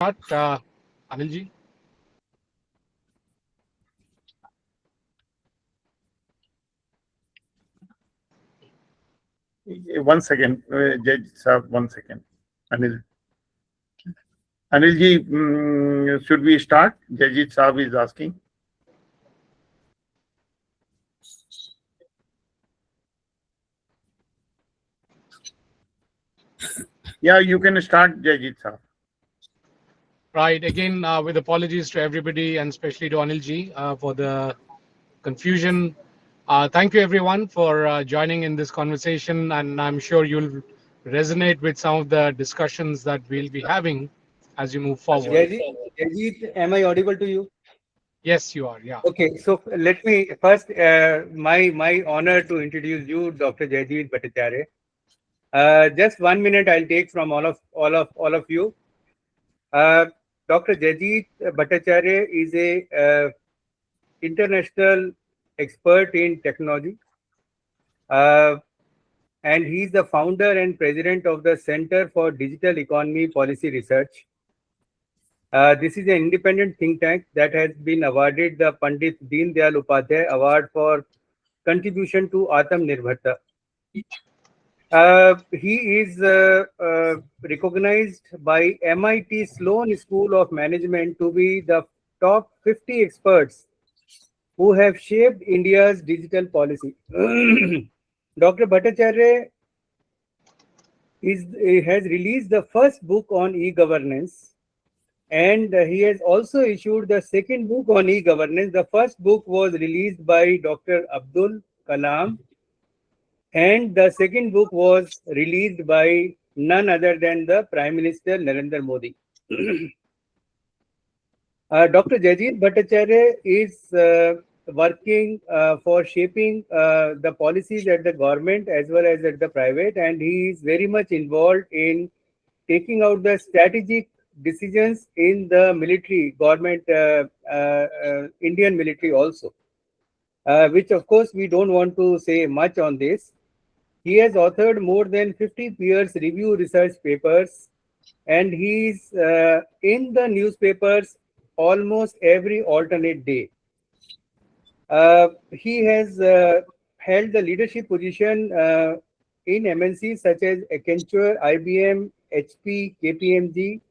Anilji? 1 second, Judge Saab, 1 second. Anilji, should we start? Jaijit Saab is asking. Yeah, you can start, Jaijit Saab. Right. Again, with apologies to everybody and especially to Anilji for the confusion. Thank you, everyone, for joining in this conversation. And I'm sure you'll resonate with some of the discussions that we'll be having as you move forward. Jaijit, am I audible to you? Yes, you are. Yeah. Okay, so let me first, my honor to introduce you, Dr. Jaijit Bhattacharya. Just 1 minute I'll take from all of you. Dr. Jaijit Bhattacharya is a international expert in technology, and he's the founder and president of the Center for Digital Economy Policy Research. This is an independent think tank that has been awarded the Pandit Deen Dayal Upadhyay Award for contribution to Atmanirbharta. He is recognized by MIT Sloan School of Management to be the top 50 experts who have shaped India's digital policy. Dr. Bhattacharya has released the first book on e-governance, and he has also issued the second book on e-governance. The first book was released by Dr. Abdul Kalam, and the second book was released by none other than the Prime Minister Narendra Modi. Dr. Jaijit Bhattacharya is working for shaping the policies at the government as well as at the private, and he is very much involved in taking out the strategic decisions in the military government, Indian military also, which of course we don't want to say much on this. He has authored more than 50 peers review research papers, and he's in the newspapers almost every alternate day. He has held the leadership position in MNCs such as Accenture, IBM, HP, KPMG.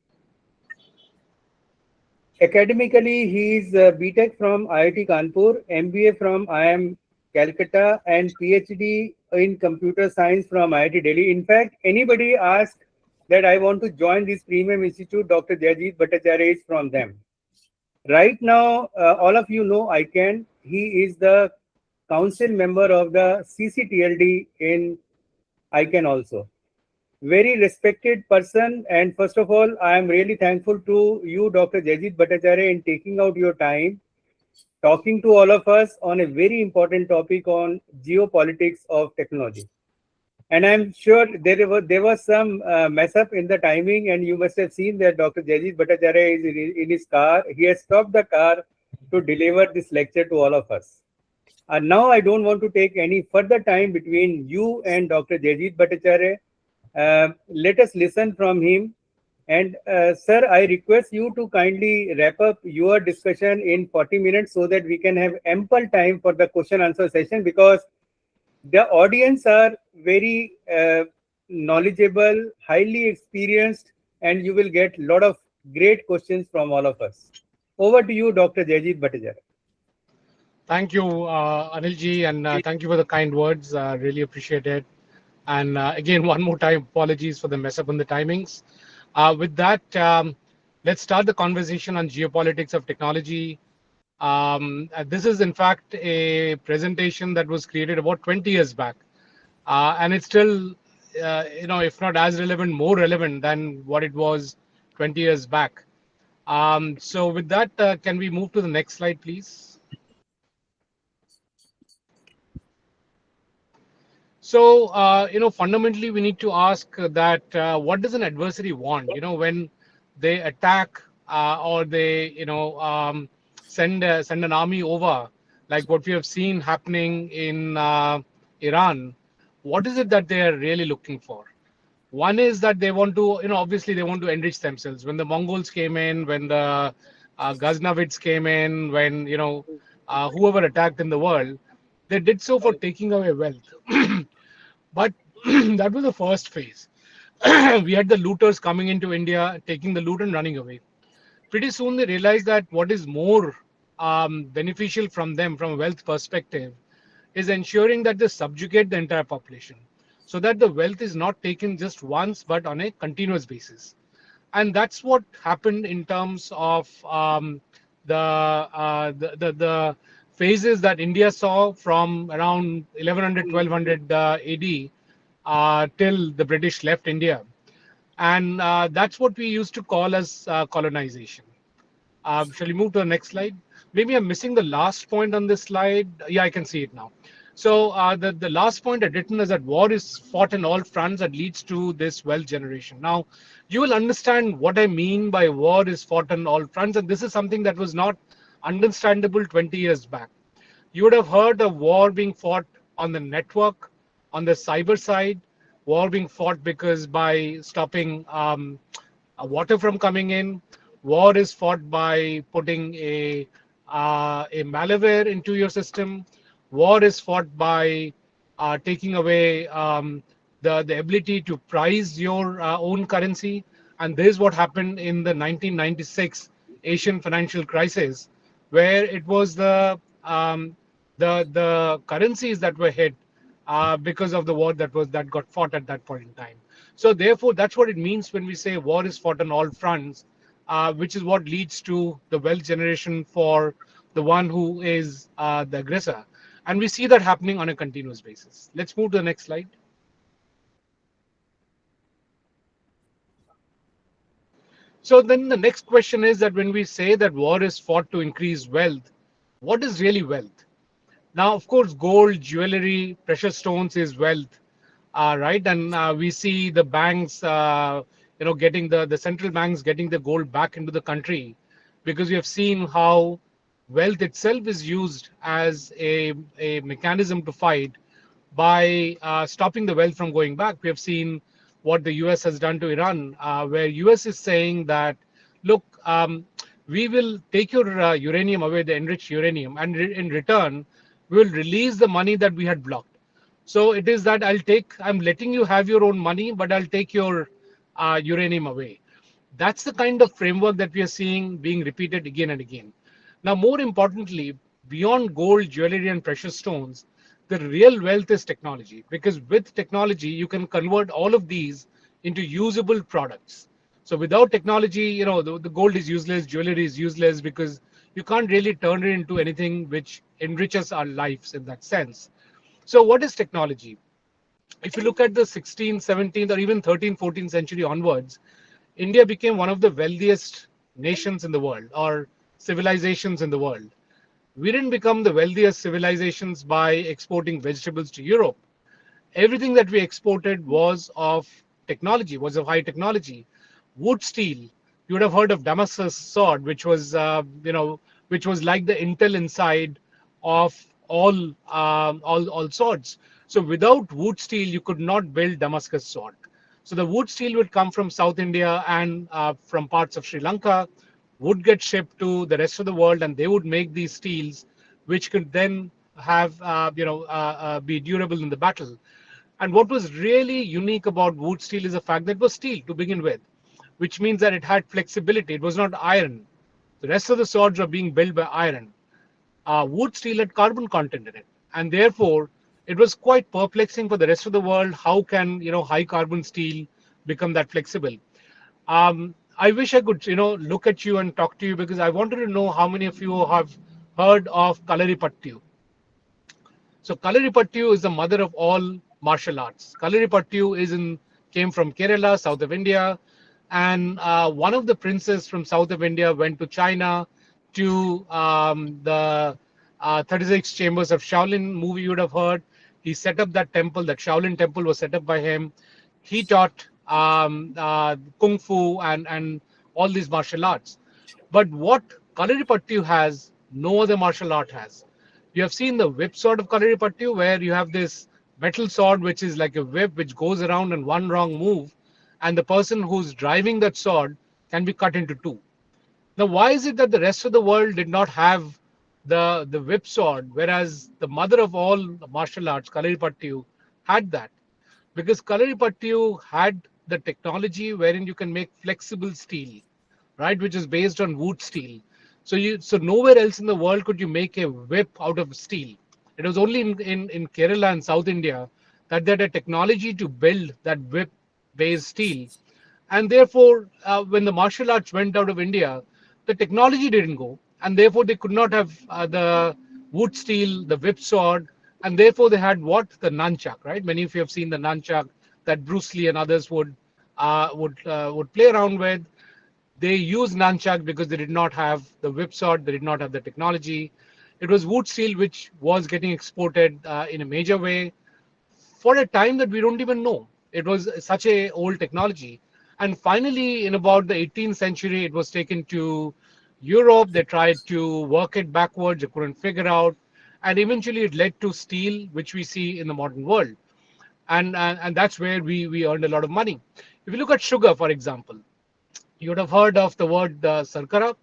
Academically, he is BTech from IIT Kanpur, MBA from IIM Calcutta, and PhD in computer science from IIT Delhi. In fact, anybody asks that I want to join this premium institute, Dr. Jaijit Bhattacharya is from them. Right now, all of you know ICANN. He is the council member of the CCTLD in ICANN also. Very respected person, and first of all, I am really thankful to you, Dr. Jaijit Bhattacharya, in taking out your time, talking to all of us on a very important topic on geopolitics of technology. And I'm sure there was some mess up in the timing, and you must have seen that Dr. Jaijit Bhattacharya is in his car. He has stopped the car to deliver this lecture to all of us. And now I don't want to take any further time between you and Dr. Jaijit Bhattacharya. Let us listen from him. And sir, I request you to kindly wrap up your discussion in 40 minutes so that we can have ample time for the question answer session, because the audience are very knowledgeable, highly experienced, and you will get a lot of great questions from all of us. Over to you, Dr. Jaijit Bhattacharya. Thank you, Anilji, and thank you for the kind words. Really appreciate it. And again, one more time, apologies for the mess up on the timings. With that, let's start the conversation on geopolitics of technology. This is, in fact, a presentation that was created about 20 years back. And it's still, if not as relevant, more relevant than what it was 20 years back. So with that, can we move to the next slide, please? So, fundamentally, we need to ask that what does an adversary want? When they attack or they, send an army over, like what we have seen happening in Iran, what is it that they are really looking for? One is that they want to, obviously they want to enrich themselves. When the Mongols came in, when the Ghaznavids came in, when, whoever attacked in the world, they did so for taking away wealth. But that was the first phase. We had the looters coming into India, taking the loot and running away. Pretty soon they realized that what is more beneficial from them from a wealth perspective is ensuring that they subjugate the entire population so that the wealth is not taken just once but on a continuous basis. And that's what happened in terms of the phases that India saw from around 1100, 1200 AD till the British left India. And that's what we used to call as colonization. Shall we move to the next slide? Maybe I'm missing the last point on this slide. Yeah, I can see it now. So the last point I'd written is that war is fought in all fronts that leads to this wealth generation. Now, you will understand what I mean by war is fought on all fronts, and this is something that was not understandable 20 years back. You would have heard of war being fought on the network, on the cyber side, war being fought because by stopping water from coming in. War is fought by putting a malware into your system. War is fought by taking away the ability to price your own currency. And this is what happened in the 1996 Asian financial crisis, where it was the currencies that were hit because of the war that got fought at that point in time. So therefore, that's what it means when we say war is fought on all fronts, which is what leads to the wealth generation for the one who is the aggressor. And we see that happening on a continuous basis. Let's move to the next slide. So then the next question is that when we say that war is fought to increase wealth, what is really wealth? Now, of course, gold, jewelry, precious stones is wealth, right? And we see the banks, getting the central banks getting the gold back into the country, because we have seen how wealth itself is used as a mechanism to fight by stopping the wealth from going back. We have seen what the US has done to Iran, where US is saying that, look, we will take your uranium away, the enriched uranium, and in return, we will release the money that we had blocked. So it is that I'm letting you have your own money, but I'll take your uranium away. That's the kind of framework that we are seeing being repeated again and again. Now, more importantly, beyond gold, jewelry, and precious stones, the real wealth is technology, because with technology, you can convert all of these into usable products. So without technology, the gold is useless, jewelry is useless, because you can't really turn it into anything which enriches our lives in that sense. So what is technology? If you look at the 16th, 17th, or even 13th, 14th century onwards, India became one of the wealthiest nations in the world, or civilizations in the world. We didn't become the wealthiest civilizations by exporting vegetables to Europe. Everything that we exported was of technology, was of high technology. Wood, steel. You would have heard of Damascus sword, which was like the intel inside of all swords. So without wood steel, you could not build Damascus sword. So the wood steel would come from South India and from parts of Sri Lanka, would get shipped to the rest of the world, and they would make these steels, which could then have be durable in the battle. And what was really unique about wood steel is the fact that it was steel to begin with, which means that it had flexibility. It was not iron. The rest of the swords were being built by iron. Wood steel had carbon content in it, and therefore it was quite perplexing for the rest of the world. How can high carbon steel become that flexible? I wish I could look at you and talk to you, because I wanted to know how many of you have heard of Kalaripattu. So Kalaripattu is the mother of all martial arts. Kalaripattu came from Kerala, south of India, and one of the princes from south of India went to China to the 36 Chambers of Shaolin movie you would have heard. He set up that temple. That Shaolin temple was set up by him. He taught kung fu and all these martial arts. But what Kalaripattu has, no other martial art has. You have seen the whip sword of Kalaripattu, where you have this metal sword which is like a whip which goes around, and one wrong move and the person who's driving that sword can be cut into two. Now, why is it that the rest of the world did not have the whip sword, whereas the mother of all martial arts, Kalaripayattu, had that? Because Kalaripayattu had the technology wherein you can make flexible steel, right, which is based on wood steel. So nowhere else in the world could you make a whip out of steel. It was only in Kerala and South India that they had a technology to build that whip based steel. And therefore, when the martial arts went out of India, the technology didn't go, and therefore they could not have the wood steel, the whip sword, and therefore they had what, the nunchuck, right? Many of you have seen the nunchuck that Bruce Lee and others would play around with. They used nunchuck because they did not have the whip sword, they did not have the technology. It was wood steel which was getting exported in a major way for a time that we don't even know. It was such a old technology. And finally, in about the 18th century, it was taken to Europe. They tried to work it backwards, they couldn't figure out. And eventually it led to steel, which we see in the modern world. And that's where we earned a lot of money. If you look at sugar, for example, you would have heard of the word sarkara.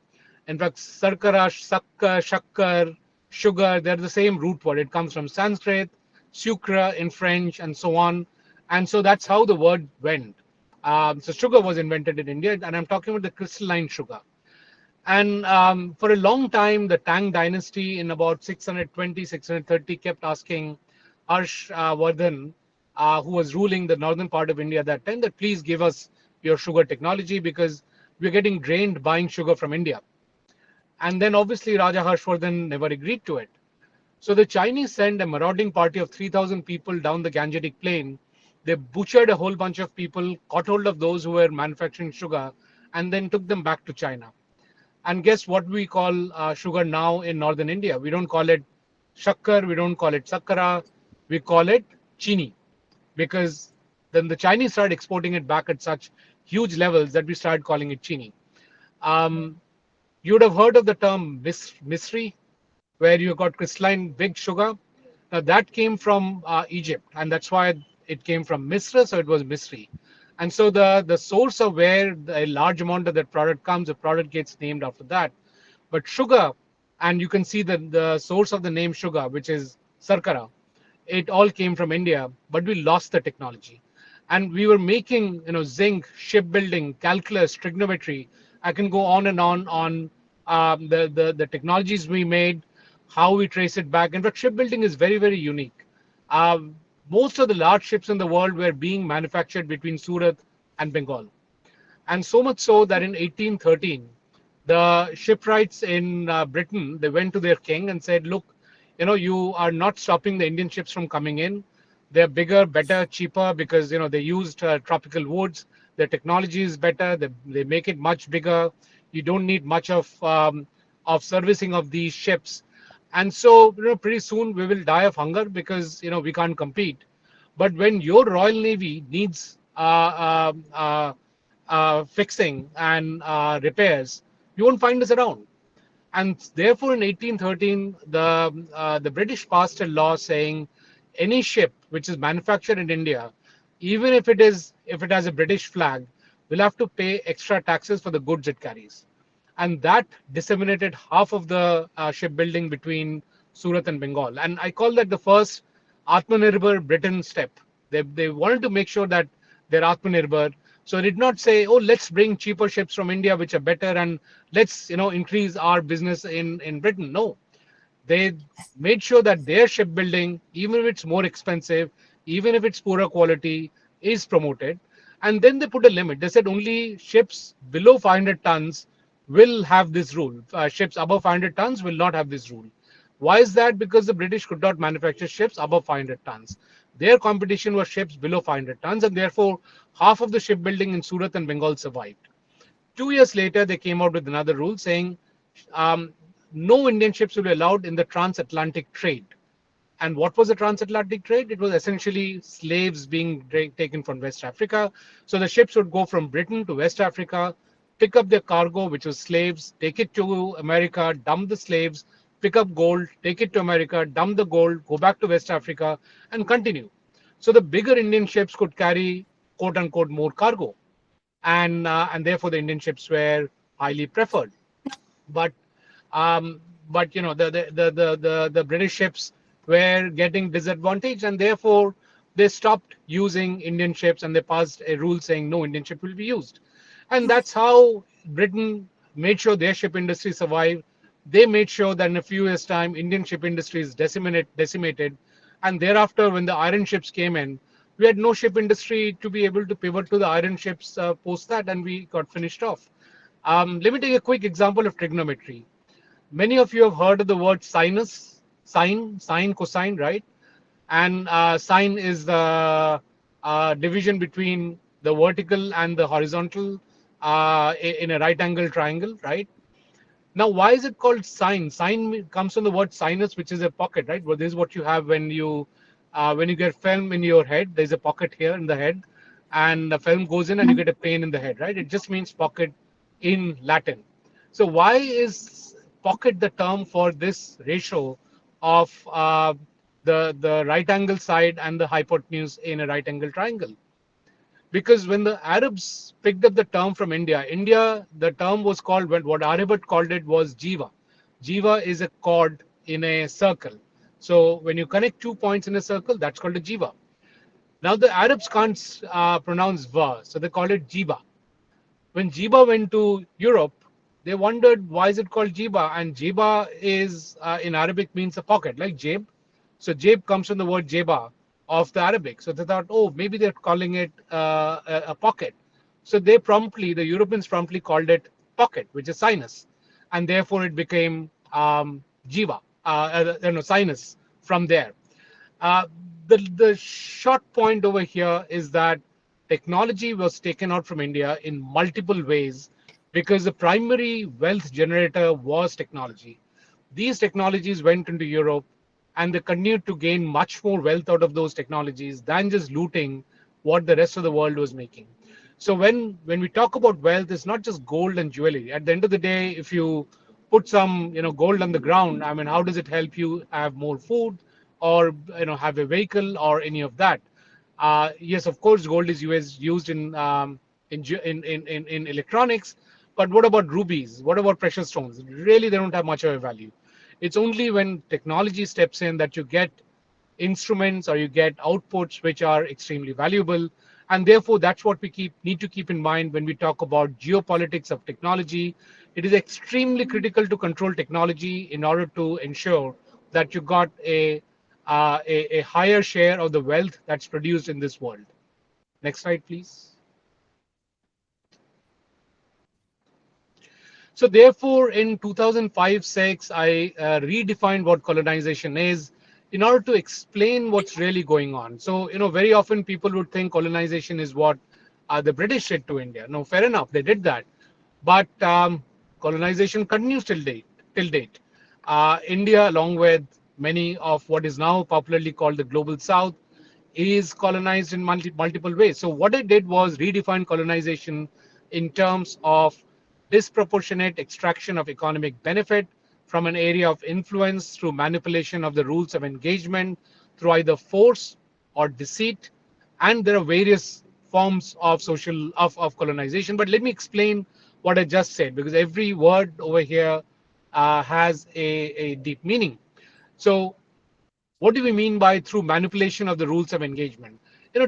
In fact, sarkara, sakkar, shakkar, sugar, they're the same root word. It comes from Sanskrit, sucre in French, and so on. And so that's how the word went. So sugar was invented in India, and I'm talking about the crystalline sugar. And for a long time, the Tang dynasty in about 620, 630 kept asking Harsh Vardhan, who was ruling the northern part of India at that time, that please give us your sugar technology because we're getting drained buying sugar from India. And then obviously Raja Harshvardhan never agreed to it. So the Chinese sent a marauding party of 3,000 people down the Gangetic Plain. They butchered a whole bunch of people, caught hold of those who were manufacturing sugar, and then took them back to China. And guess what we call sugar now in northern India? We don't call it shakkar, we don't call it sakkara, we call it chini. Because then the Chinese started exporting it back at such huge levels that we started calling it chini. Um, you would have heard of the term misri, where you got crystalline big sugar. Now that came from Egypt, and that's why it came from Misra, so it was Misri. And so the source of where a large amount of that product comes, the product gets named after that. But sugar, and you can see the source of the name sugar, which is Sarkara, it all came from India, but we lost the technology. And we were making, zinc, shipbuilding, calculus, trigonometry. I can go on and on the technologies we made, how we trace it back. In fact, shipbuilding is very, very unique. Um, Most of the large ships in the world were being manufactured between Surat and Bengal. And so much so that in 1813, the shipwrights in Britain, they went to their king and said, look, you are not stopping the Indian ships from coming in. They're bigger, better, cheaper because, they used tropical woods. Their technology is better. They make it much bigger. You don't need much of servicing of these ships. And so, pretty soon we will die of hunger because, we can't compete. But when your Royal Navy needs fixing and repairs, you won't find us around. And therefore, in 1813, the British passed a law saying any ship which is manufactured in India, even if it has a British flag, will have to pay extra taxes for the goods it carries. And that disseminated half of the shipbuilding between Surat and Bengal. And I call that the first Atmanirbhar Britain step. They wanted to make sure that they're Atmanirbhar. So they did not say, oh, let's bring cheaper ships from India, which are better, and let's increase our business in Britain. No, they made sure that their shipbuilding, even if it's more expensive, even if it's poorer quality, is promoted. And then they put a limit. They said only ships below 500 tons will have this rule. Ships above 500 tons will not have this rule. Why is that? Because the British could not manufacture ships above 500 tons. Their competition was ships below 500 tons, and therefore half of the shipbuilding in Surat and Bengal survived. 2 years later, they came out with another rule saying um, no Indian ships will be allowed in the transatlantic trade. And what was the transatlantic trade? It was essentially slaves being taken from West Africa. So the ships would go from Britain to West Africa, pick up their cargo, which was slaves, take it to America, dump the slaves, pick up gold, take it to America, dump the gold, go back to West Africa, and continue. So the bigger Indian ships could carry, quote unquote, more cargo. and therefore the Indian ships were highly preferred. But um, the British ships were getting disadvantaged, and therefore they stopped using Indian ships, and they passed a rule saying no Indian ship will be used. And that's how Britain made sure their ship industry survived. They made sure that in a few years' time, Indian ship industry is decimated. And thereafter, when the iron ships came in, we had no ship industry to be able to pivot to the iron ships post that, and we got finished off. Let me take a quick example of trigonometry. Many of you have heard of the word sinus, sine, cosine, right? And sine is the division between the vertical and the horizontal in a right angle triangle, right? Now, why is it called sine? Sine comes from the word sinus, which is a pocket, right? Well, this is what you have when you get film in your head. There's a pocket here in the head, and the film goes in, and you get a pain in the head, right? It just means pocket in Latin. So, why is pocket the term for this ratio of the right angle side and the hypotenuse in a right angle triangle? Because when the Arabs picked up the term from India, the term was called, what Aryabat called it was jiva. Jiva is a chord in a circle. So when you connect 2 points in a circle, that's called a jiva. Now the Arabs can't pronounce va, so they call it jiba. When jiba went to Europe, they wondered why is it called jiba, and jiba is in Arabic means a pocket, like jeb. So jeb comes from the word jeba of the Arabic. So they thought, oh, maybe they're calling it a pocket. So the Europeans promptly called it pocket, which is sinus, and therefore it became jiva, sinus from there. Uh, the short point over here is that technology was taken out from India in multiple ways because the primary wealth generator was technology. These technologies went into Europe, and they continued to gain much more wealth out of those technologies than just looting what the rest of the world was making. So when we talk about wealth, it's not just gold and jewelry. At the end of the day, if you put some gold on the ground, I mean, how does it help you have more food, or have a vehicle, or any of that? Yes, of course, gold is used in electronics, but what about rubies? What about precious stones? Really, they don't have much of a value. It's only when technology steps in that you get instruments or you get outputs which are extremely valuable, and therefore that's what we need to keep in mind when we talk about geopolitics of technology. It is extremely critical to control technology in order to ensure that you got a higher share of the wealth that's produced in this world. Next slide, please. So therefore, in 2005-6, I redefined what colonization is in order to explain what's really going on. So, very often people would think colonization is what the British did to India. No, fair enough, they did that. But colonization continues till date. India, along with many of what is now popularly called the Global South, is colonized in multiple ways. So what I did was redefine colonization in terms of disproportionate extraction of economic benefit from an area of influence through manipulation of the rules of engagement through either force or deceit. And there are various forms of of colonization. But let me explain what I just said, because every word over here has a deep meaning. So what do we mean by through manipulation of the rules of engagement?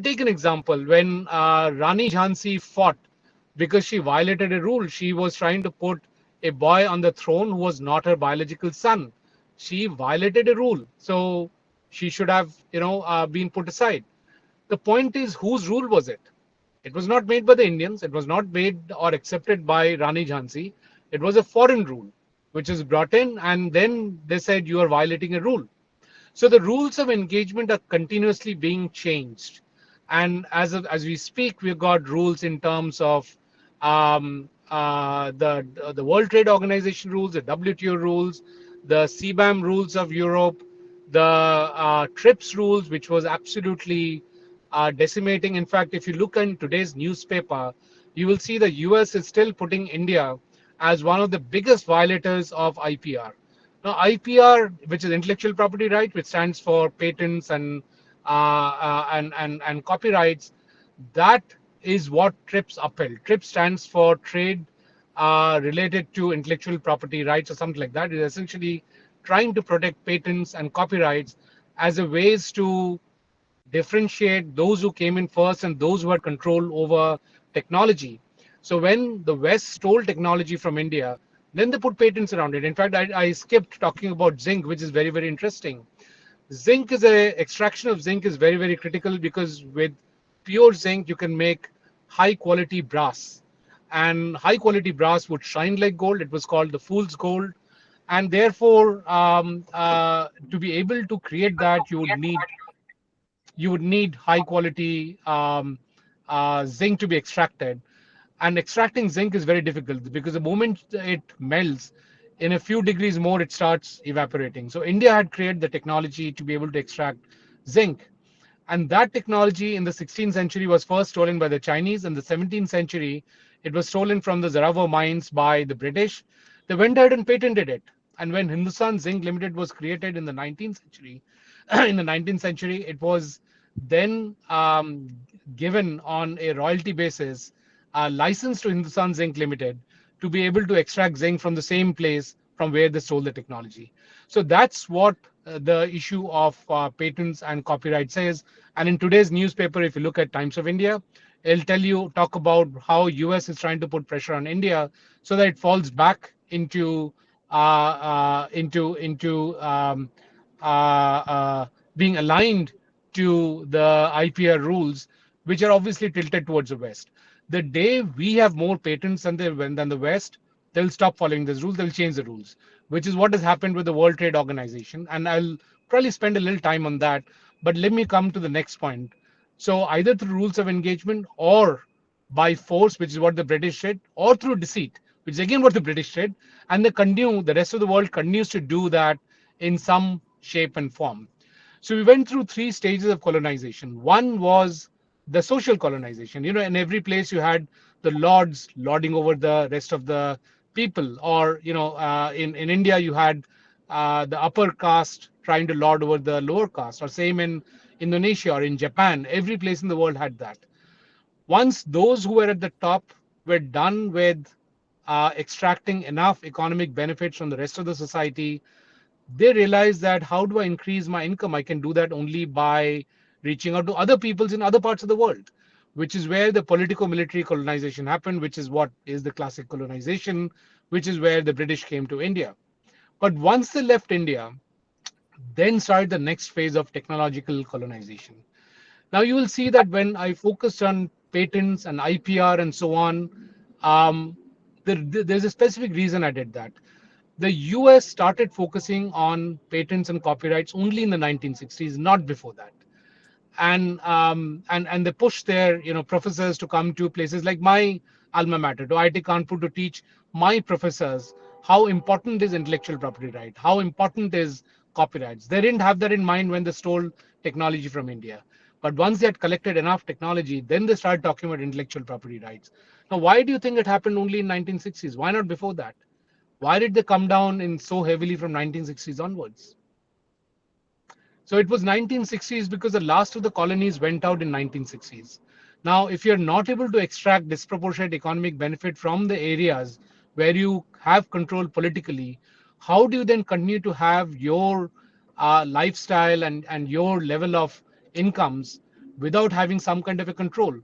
Take an example. When Rani Jhansi fought because she violated a rule, she was trying to put a boy on the throne who was not her biological son. She violated a rule, so she should have, been put aside. The point is, whose rule was it? It was not made by the Indians. It was not made or accepted by Rani Jhansi. It was a foreign rule, which is brought in, and then they said you are violating a rule. So the rules of engagement are continuously being changed, and as we speak, we've got rules in terms of the World Trade Organization rules, the WTO rules, the CBAM rules of Europe, the TRIPS rules, which was absolutely decimating. In fact, if you look in today's newspaper, you will see the US is still putting India as one of the biggest violators of IPR. Now, IPR, which is intellectual property right, which stands for patents and copyrights, that is what TRIPS upheld. TRIPS stands for Trade Related to Intellectual Property Rights or something like that. It is essentially trying to protect patents and copyrights as a ways to differentiate those who came in first and those who had control over technology. So when the West stole technology from India, then they put patents around it. In fact, I skipped talking about zinc, which is very, very interesting. Zinc is a extraction of zinc is very, very critical because with pure zinc you can make high quality brass, and high quality brass would shine like gold. It was called the fool's gold, and therefore to be able to create that you would need high quality zinc to be extracted. And extracting zinc is very difficult because the moment it melts, in a few degrees more, it starts evaporating. So India had created the technology to be able to extract zinc. And that technology in the 16th century was first stolen by the Chinese. In the 17th century, it was stolen from the Zaravo mines by the British. They went ahead and patented it. And when Hindustan Zinc Limited was created in the 19th century, in the 19th century, it was then given on a royalty basis a license to Hindustan Zinc Limited to be able to extract zinc from the same place from where they stole the technology. So that's what the issue of patents and copyright says. And in today's newspaper, if you look at Times of India, it'll talk about how US is trying to put pressure on India so that it falls back into being aligned to the IPR rules, which are obviously tilted towards the West. The day we have more patents than the West, they'll stop following these rules. They'll change the rules, which is what has happened with the World Trade Organization. And I'll probably spend a little time on that. But let me come to the next point. So either through rules of engagement or by force, which is what the British did, or through deceit, which is again what the British did, and the rest of the world continues to do that in some shape and form. So we went through three stages of colonization. One was the social colonization. In every place you had the lords lording over the rest of the people, or in India you had the upper caste trying to lord over the lower caste, or same in Indonesia or in Japan. Every place in the world had that. Once those who were at the top were done with extracting enough economic benefits from the rest of the society, they realized that how do I increase my income? I can do that only by reaching out to other peoples in other parts of the world, which is where the politico-military colonization happened, which is what is the classic colonization, which is where the British came to India. But once they left India, then started the next phase of technological colonization. Now you will see that when I focused on patents and IPR and so on, um, there's a specific reason I did that. The US started focusing on patents and copyrights only in the 1960s, not before that. And they pushed their professors to come to places like my alma mater, to IIT Kanpur, to teach my professors how important is intellectual property right, how important is copyrights. They didn't have that in mind when they stole technology from India. But once they had collected enough technology, then they started talking about intellectual property rights. Now, why do you think it happened only in 1960s? Why not before that? Why did they come down in so heavily from 1960s onwards? So it was 1960s because the last of the colonies went out in 1960s. Now, if you're not able to extract disproportionate economic benefit from the areas where you have control politically, how do you then continue to have your lifestyle and your level of incomes without having some kind of a control?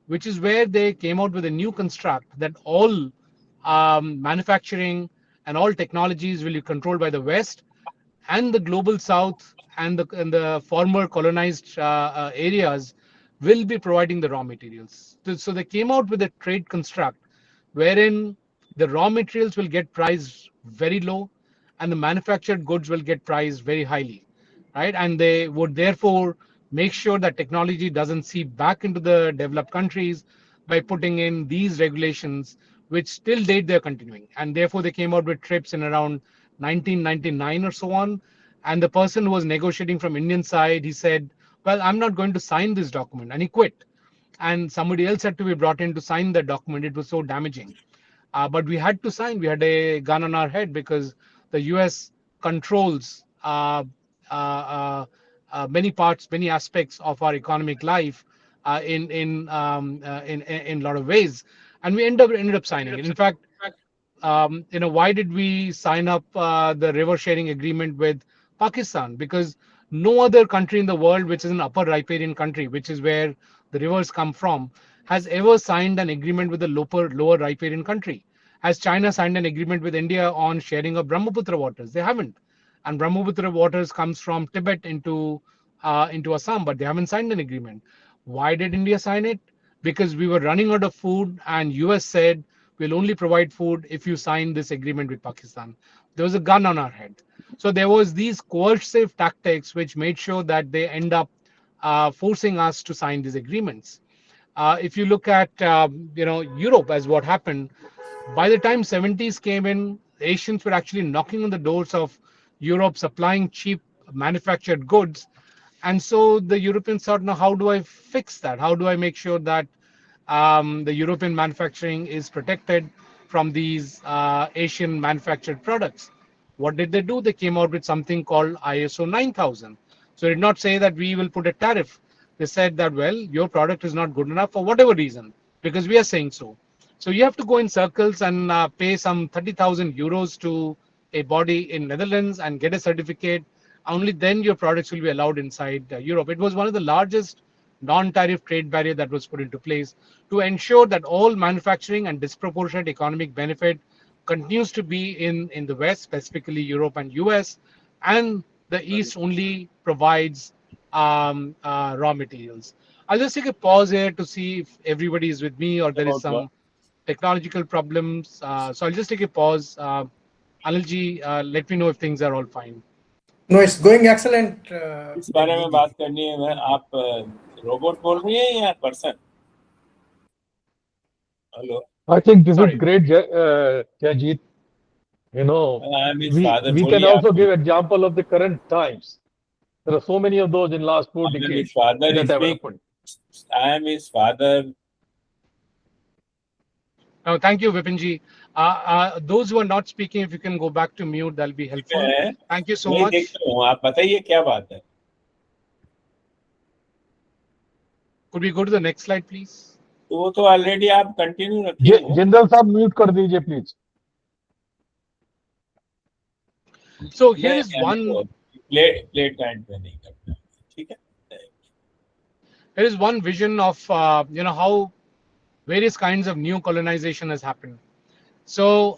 Which is where they came out with a new construct that all manufacturing and all technologies will be controlled by the West, and the global south and the former colonized areas will be providing the raw materials. So they came out with a trade construct wherein the raw materials will get priced very low and the manufactured goods will get priced very highly, right? And they would therefore make sure that technology doesn't seep back into the developed countries by putting in these regulations, which till date they're continuing. And therefore they came out with trips in around 1999 or so on. And the person who was negotiating from Indian side, he said, well, I'm not going to sign this document, and he quit. And somebody else had to be brought in to sign the document. It was so damaging. But we had to sign. We had a gun on our head because the US controls many parts, many aspects of our economic life in a lot of ways, and we ended up signing it. In fact, why did we sign up the river sharing agreement with Pakistan? Because no other country in the world, which is an upper riparian country, which is where the rivers come from, has ever signed an agreement with a lower riparian country. Has China signed an agreement with India on sharing of Brahmaputra waters? They haven't. And Brahmaputra waters comes from Tibet into Assam, but they haven't signed an agreement. Why did India sign it? Because we were running out of food, and US said we'll only provide food if you sign this agreement with Pakistan. There was a gun on our head. So there was these coercive tactics which made sure that they end up forcing us to sign these agreements. If you look at Europe as what happened, by the time 70s came in, Asians were actually knocking on the doors of Europe, supplying cheap manufactured goods. And so the Europeans thought, now how do I fix that? How do I make sure that the European manufacturing is protected from these Asian manufactured products? What did they do? They came out with something called ISO 9000. So they did not say that we will put a tariff. They said that, well, your product is not good enough for whatever reason, because we are saying so. So you have to go in circles and pay some 30,000 euros to a body in Netherlands and get a certificate. Only then your products will be allowed inside Europe. It was one of the largest non-tariff trade barrier that was put into place to ensure that all manufacturing and disproportionate economic benefit continues to be in the West, specifically Europe and US, and the East only provides raw materials. I'll just take a pause here to see if everybody is with me or there is About what? some technological problems. So I'll just take a pause. Anilji, let me know if things are all fine. No, it's going excellent. इस बारे में बात करनी है मैं आप robot बोल रही हैं या person hello I think this Sorry. is great, Jaijit. You know, I'm his we, father we can बोलिए also आप give example of the current times. There are so many of those in last 4 I am his decades father that is have being happened. I am his father No, thank you, Vipinji. Those who are not speaking, if you can go back to mute, that'll be helpful. मैं Thank you so वही much. देखता हूँ आप बताइए क्या बात है Could we go to the next slide, please? तो वो तो ऑलरेडी आप कंटिन्यू रखिए वो Jindal साहब mute कर दीजिए please. So here नहीं, is one. प्लेट काइंड पे नहीं करता ठीक है Here is one vision of how various kinds of new colonization has happened. So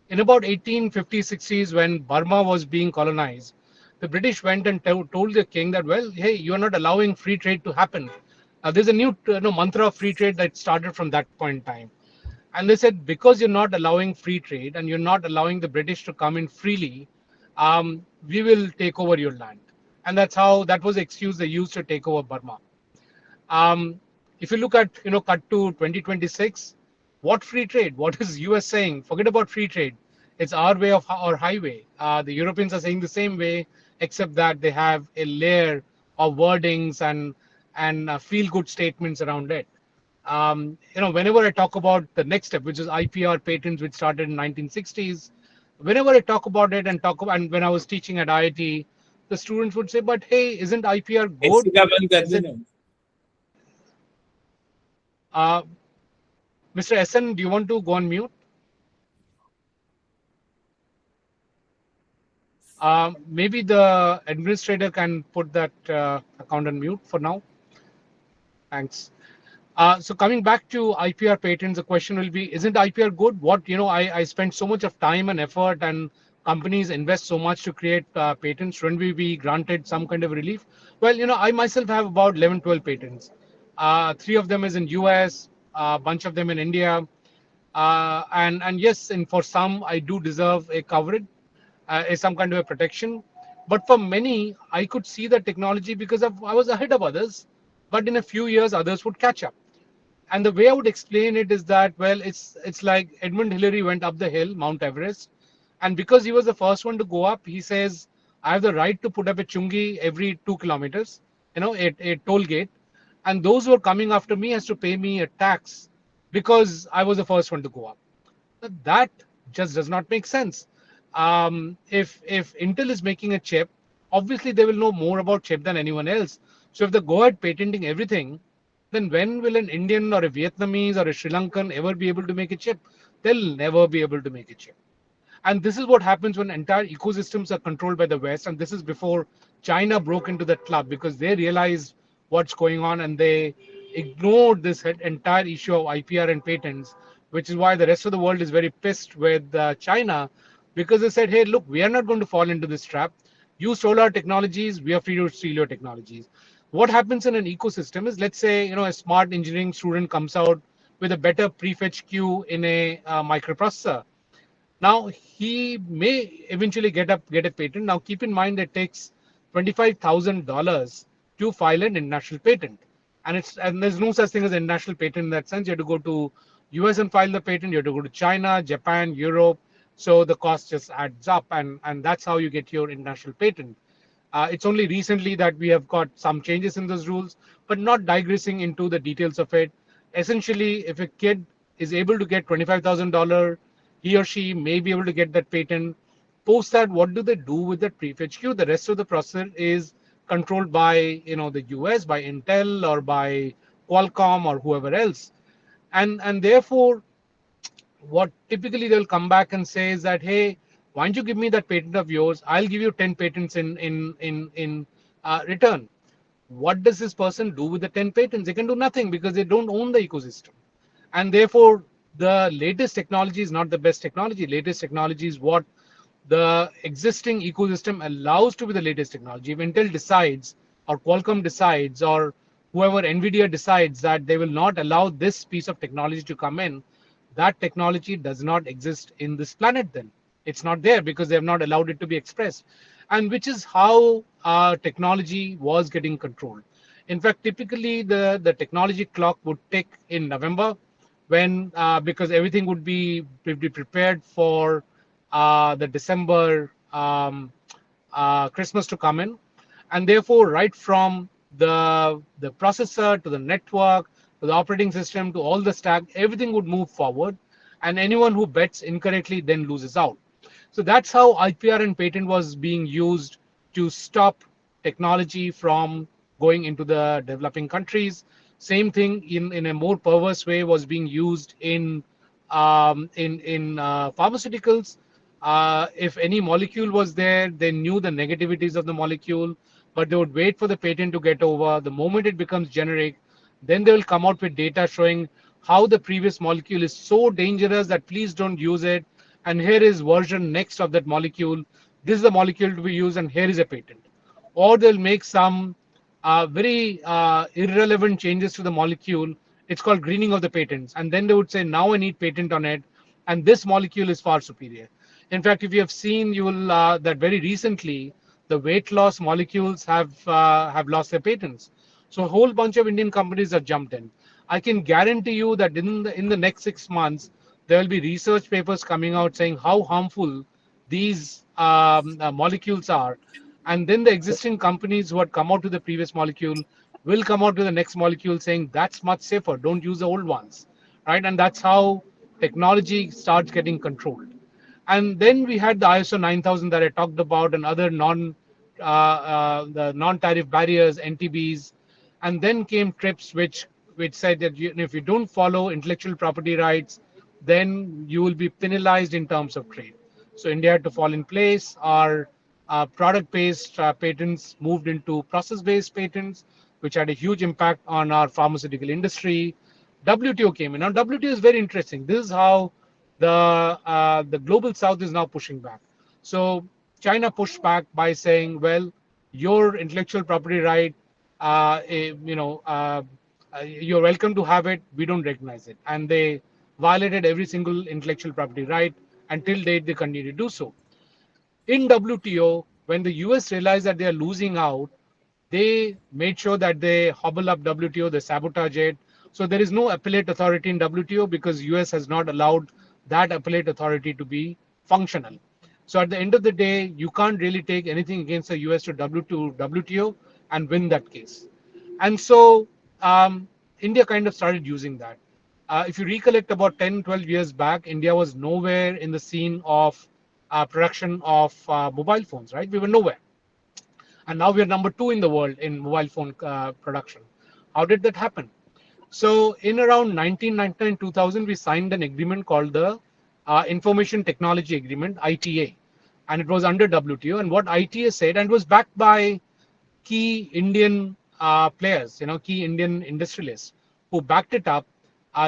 in about 1850s, 60s, when Burma was being colonized, the British went and told the king that, well, hey, you are not allowing free trade to happen. There's a new mantra of free trade that started from that point in time. And they said, because you're not allowing free trade and you're not allowing the British to come in freely, we will take over your land. And that was the excuse they used to take over Burma. If you look at, cut to 2026, what free trade? What is US saying? Forget about free trade. It's our way of our highway. The Europeans are saying the same way, except that they have a layer of wordings and feel-good statements around it. Whenever I talk about the next step, which is IPR patents, which started in 1960s, whenever I talk about it and when I was teaching at IIT, the students would say, "But hey, isn't IPR good?" AC का बंद कर I said, देना Mr. SN, do you want to go on mute? Maybe the administrator can put that account on mute for now. Thanks. So coming back to IPR patents, the question will be, isn't IPR good? I spent so much of time and effort and companies invest so much to create patents. Shouldn't we be granted some kind of relief? Well, I myself have about 11, 12 patents. 3 of them is in US, a bunch of them in India. And yes, and for some, I do deserve a coverage, some kind of a protection. But for many, I could see the technology because I was ahead of others. But in a few years, others would catch up. And the way I would explain it is that, well, it's like Edmund Hillary went up the hill, Mount Everest, and because he was the first one to go up, he says, I have the right to put up a chungi every 2 kilometers, a toll gate, and those who are coming after me has to pay me a tax because I was the first one to go up. That just does not make sense. If Intel is making a chip, obviously they will know more about chip than anyone else. So if they go ahead patenting everything, then when will an Indian or a Vietnamese or a Sri Lankan ever be able to make a chip? They'll never be able to make a chip. And this is what happens when entire ecosystems are controlled by the West. And this is before China broke into the club, because they realized what's going on and they ignored this entire issue of IPR and patents, which is why the rest of the world is very pissed with China, because they said, hey, look, we are not going to fall into this trap. You stole our technologies, we are free to steal your technologies. What happens in an ecosystem is, let's say, a smart engineering student comes out with a better prefetch queue in a microprocessor. Now he may eventually get a patent. Now keep in mind that it takes $25,000 to file an international patent, and there's no such thing as an international patent in that sense. You have to go to US and file the patent. You have to go to China, Japan, Europe. So the cost just adds up, and that's how you get your international patent. It's only recently that we have got some changes in those rules, but not digressing into the details of it. Essentially, if a kid is able to get $25,000, he or she may be able to get that patent. Post that, what do they do with that prefetch queue? The rest of the process is controlled by the US, by Intel or by Qualcomm or whoever else, and therefore what typically they'll come back and say is that, hey, why don't you give me that patent of yours? I'll give you 10 patents in return. What does this person do with the 10 patents? They can do nothing, because they don't own the ecosystem. And therefore the latest technology is not the best technology. Latest technology is what the existing ecosystem allows to be the latest technology. If Intel decides, or Qualcomm decides, or whoever, Nvidia decides that they will not allow this piece of technology to come in, that technology does not exist in this planet. Then it's not there, because they have not allowed it to be expressed, and which is how technology was getting controlled. In fact, typically the technology clock would tick in November, when because everything would be prepared for the December Christmas to come in, and therefore right from the processor to the network to the operating system to all the stack, everything would move forward, and anyone who bets incorrectly then loses out. So that's how IPR and patent was being used to stop technology from going into the developing countries. Same thing in a more perverse way was being used in pharmaceuticals. If any molecule was there, they knew the negativities of the molecule, but they would wait for the patent to get over. The moment it becomes generic, then they will come out with data showing how the previous molecule is so dangerous that please don't use it. And here is version next of that molecule. This is the molecule to be used, and here is a patent. Or they'll make some very irrelevant changes to the molecule. It's called greening of the patents. And then they would say, now I need patent on it, and this molecule is far superior. In fact, if you have seen, you will that very recently the weight loss molecules have lost their patents. So a whole bunch of Indian companies have jumped in. I can guarantee you that in the next 6 months there will be research papers coming out saying how harmful these molecules are, and then the existing companies who had come out with the previous molecule will come out with the next molecule saying that's much safer, don't use the old ones, right? And that's how technology starts getting controlled. And then we had the ISO 9000 that I talked about, and other the non-tariff barriers, NTBs, and then came TRIPS, which said that if you don't follow intellectual property rights, then you will be penalized in terms of trade. So India had to fall in place. Our product-based patents moved into process-based patents, which had a huge impact on our pharmaceutical industry. WTO came in. Now WTO is very interesting. This is how the global South is now pushing back. So China pushed back by saying, well, your intellectual property right, you're welcome to have it. We don't recognize it, and they violated every single intellectual property right. Until date, they continue to do so. In WTO, when the US realized that they are losing out, they made sure that they hobble up WTO, they sabotage it. So there is no appellate authority in WTO, because US has not allowed that appellate authority to be functional. So at the end of the day, you can't really take anything against the US to WTO and win that case. And so India kind of started using that. If you recollect, about 10, 12 years back, India was nowhere in the scene of production of mobile phones, right? We were nowhere. And now we are number 2 in the world in mobile phone production. How did that happen? So in around 1999, 2000, we signed an agreement called the Information Technology Agreement, ITA, and it was under WTO. And what ITA said, and it was backed by key Indian players, key Indian industrialists who backed it up,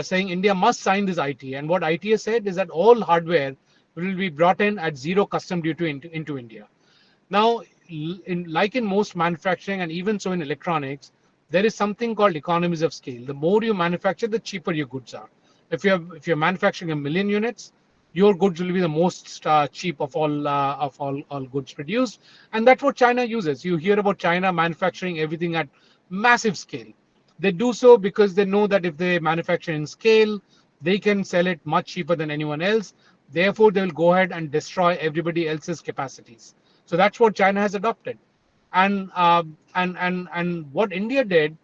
saying India must sign this ITA. And what ITA said is that all hardware will be brought in at zero custom duty into India. Now, like in most manufacturing and even so in electronics, there is something called economies of scale. The more you manufacture, the cheaper your goods are. If you're manufacturing 1 million units, your goods will be the most cheap of all goods produced, and that's what China uses. You hear about China manufacturing everything at massive scale. They do so because they know that if they manufacture in scale, they can sell it much cheaper than anyone else. Therefore, they will go ahead and destroy everybody else's capacities. So that's what China has adopted. And what India did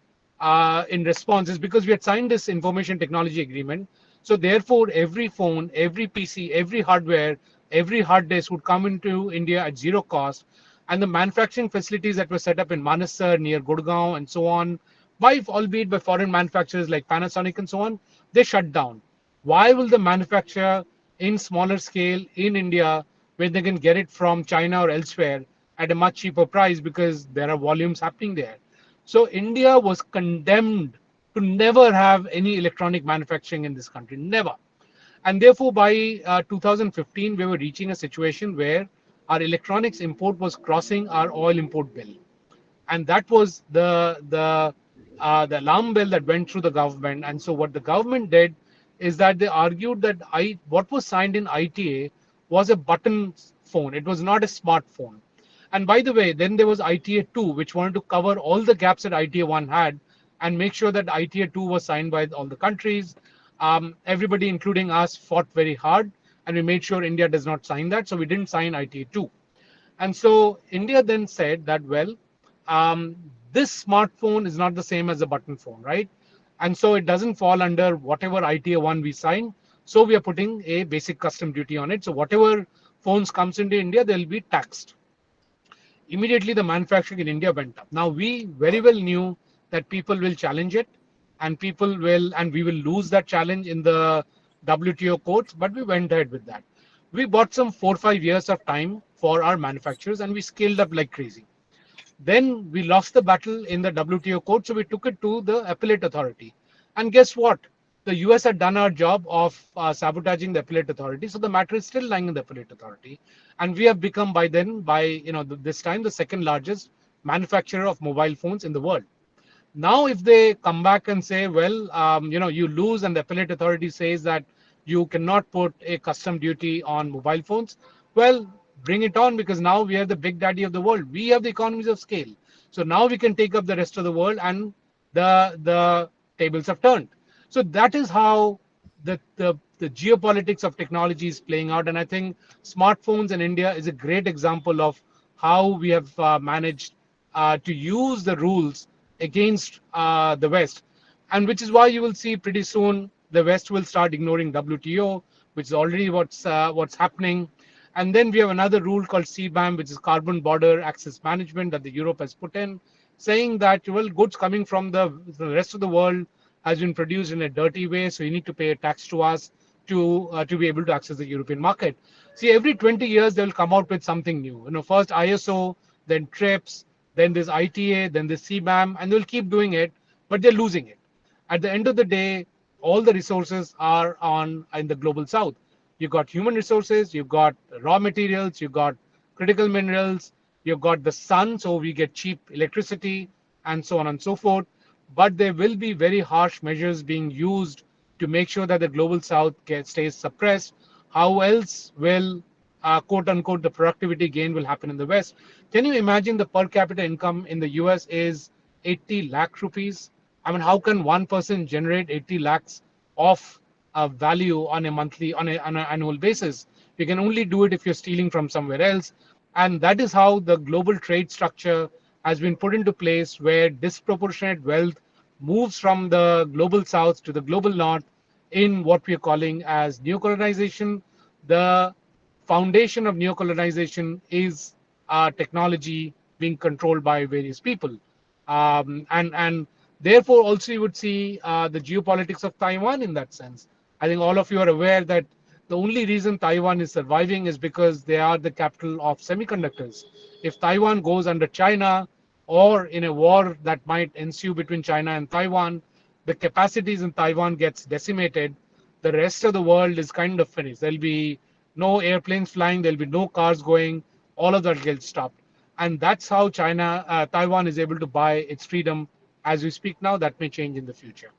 in response is, because we had signed this information technology agreement, so therefore every phone, every PC, every hardware, every hard disk would come into India at zero cost, and the manufacturing facilities that were set up in Manesar near Gurgaon and so on, albeit by foreign manufacturers like Panasonic and so on, they shut down. Why will the manufacturer in smaller scale in India, when they can get it from China or elsewhere at a much cheaper price, because there are volumes happening there? So India was condemned to never have any electronic manufacturing in this country, never. And therefore, by 2015, we were reaching a situation where our electronics import was crossing our oil import bill, and that was the alarm bell that went through the government. And so what the government did is that they argued that what was signed in ITA was a button phone. It was not a smartphone. And by the way, then there was ITA 2, which wanted to cover all the gaps that ITA 1 had and make sure that ITA 2 was signed by all the countries. Everybody, including us, fought very hard, and we made sure India does not sign that. So we didn't sign ITA 2. And so India then said that, well, um, this smartphone is not the same as a button phone, right? And so it doesn't fall under whatever ITA 1 we sign. So we are putting a basic custom duty on it. So whatever phones comes into India, they'll be taxed. Immediately the manufacturing in India went up. Now we very well knew that people will challenge it, and we will lose that challenge in the WTO courts, but we went ahead with that. We bought some 4 or 5 years of time for our manufacturers, and we scaled up like crazy. Then we lost the battle in the WTO court, so we took it to the appellate authority. And guess what? The US had done our job of sabotaging the appellate authority, so the matter is still lying in the appellate authority. And we have become this time, the second largest manufacturer of mobile phones in the world. Now, if they come back and say, well, you lose, and the appellate authority says that you cannot put a custom duty on mobile phones, well, bring it on, because now we are the big daddy of the world. We have the economies of scale. So now we can take up the rest of the world, and the tables have turned. So that is how the geopolitics of technology is playing out. And I think smartphones in India is a great example of how we have managed to use the rules against the West, and which is why you will see pretty soon the West will start ignoring WTO, which is already what's happening. And then we have another rule called CBAM, which is Carbon Border Access Management, that the Europe has put in, saying that, well, goods coming from the rest of the world has been produced in a dirty way, so you need to pay a tax to us to be able to access the European market. See, every 20 years they'll come out with something new. First ISO, then TRIPS, then there's ITA, then there's CBAM, and they'll keep doing it, but they're losing it. At the end of the day, all the resources are in the global south. You've got human resources, you've got raw materials, you've got critical minerals, you've got the sun, so we get cheap electricity, and so on and so forth. But there will be very harsh measures being used to make sure that the global south stays suppressed. How else will, quote unquote, the productivity gain will happen in the West? Can you imagine the per capita income in the US is 80 lakh rupees? I mean, how can one person generate 80 lakhs of value on an annual basis? You can only do it if you're stealing from somewhere else. And that is how the global trade structure has been put into place, where disproportionate wealth moves from the global south to the global north in what we are calling as neocolonization. The foundation of neocolonization is technology being controlled by various people. And Therefore, also you would see the geopolitics of Taiwan in that sense. I think all of you are aware that the only reason Taiwan is surviving is because they are the capital of semiconductors. If Taiwan goes under China, or in a war that might ensue between China and Taiwan, the capacities in Taiwan gets decimated. The rest of the world is kind of finished. There'll be no airplanes flying, there'll be no cars going, all of that gets stopped. And that's how Taiwan is able to buy its freedom as we speak now. That may change in the future.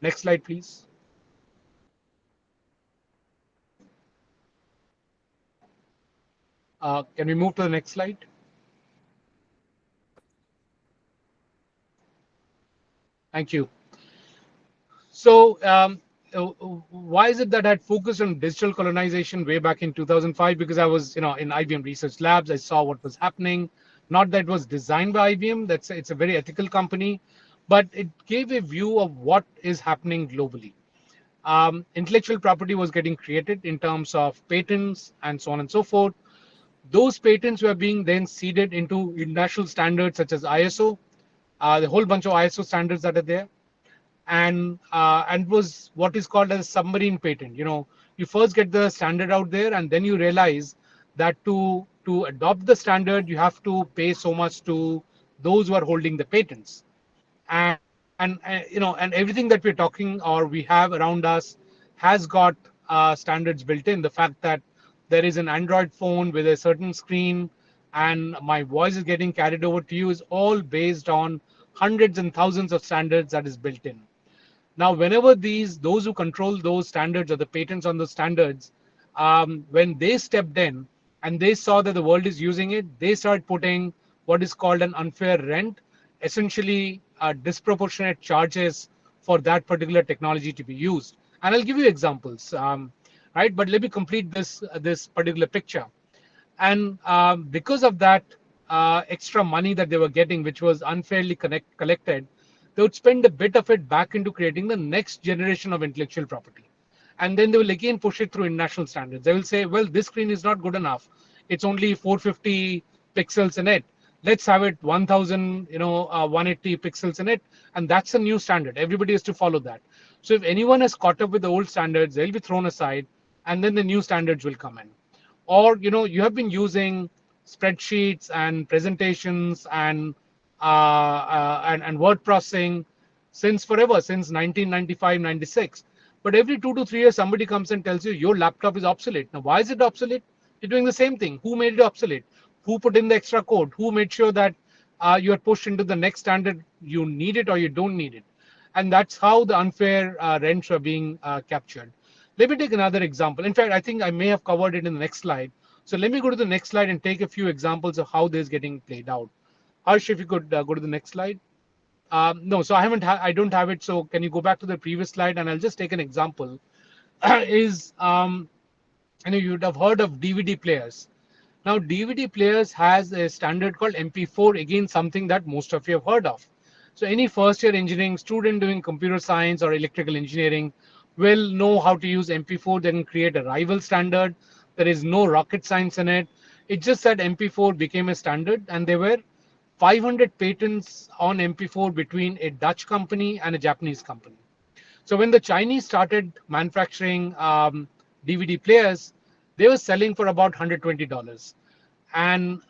Next slide, please. Can we move to the next slide? Thank you. So why is it that I had focused on digital colonization way back in 2005? Because I was, in IBM research labs. I saw what was happening. Not that it was designed by IBM. It's a very ethical company, but it gave a view of what is happening globally. Intellectual property was getting created in terms of patents and so on and so forth. Those patents were being then seeded into international standards such as ISO, the whole bunch of ISO standards that are there, and was what is called as a submarine patent. You first get the standard out there, and then you realize that to adopt the standard, you have to pay so much to those who are holding the patents. And everything that we're talking or we have around us has got standards built in. The fact that there is an Android phone with a certain screen and my voice is getting carried over to you is all based on hundreds and thousands of standards that is built in. Now, whenever those who control those standards or the patents on those standards, when they stepped in and they saw that the world is using it, they started putting what is called an unfair rent, essentially disproportionate charges for that particular technology to be used. And I'll give you examples, right? But let me complete this particular picture. And because of that extra money that they were getting, which was unfairly collected, they would spend a bit of it back into creating the next generation of intellectual property. And then they will again push it through international standards. They will say, well, this screen is not good enough. It's only 450 pixels in it. Let's have it 1000, 180 pixels in it. And that's a new standard. Everybody has to follow that. So if anyone has caught up with the old standards, they'll be thrown aside, and then the new standards will come in. Or, you have been using spreadsheets and presentations and word processing since forever, since 1995, 96. But every 2 to 3 years, somebody comes and tells you your laptop is obsolete. Now, why is it obsolete? You're doing the same thing. Who made it obsolete? Who put in the extra code? Who made sure that you are pushed into the next standard? You need it or you don't need it. And that's how the unfair rents are being captured. Let me take another example. In fact, I think I may have covered it in the next slide. So let me go to the next slide and take a few examples of how this is getting played out. Harsh, if you could go to the next slide. No, so I don't have it. So can you go back to the previous slide? And I'll just take an example. You'd have heard of DVD players. Now, DVD players has a standard called MP4. Again, something that most of you have heard of. So any first-year engineering student doing computer science or electrical engineering will know how to use MP4. They can create a rival standard. There is no rocket science in it. It's just that MP4 became a standard, and there were 500 patents on MP4 between a Dutch company and a Japanese company. So when the Chinese started manufacturing DVD players, they were selling for about $120. And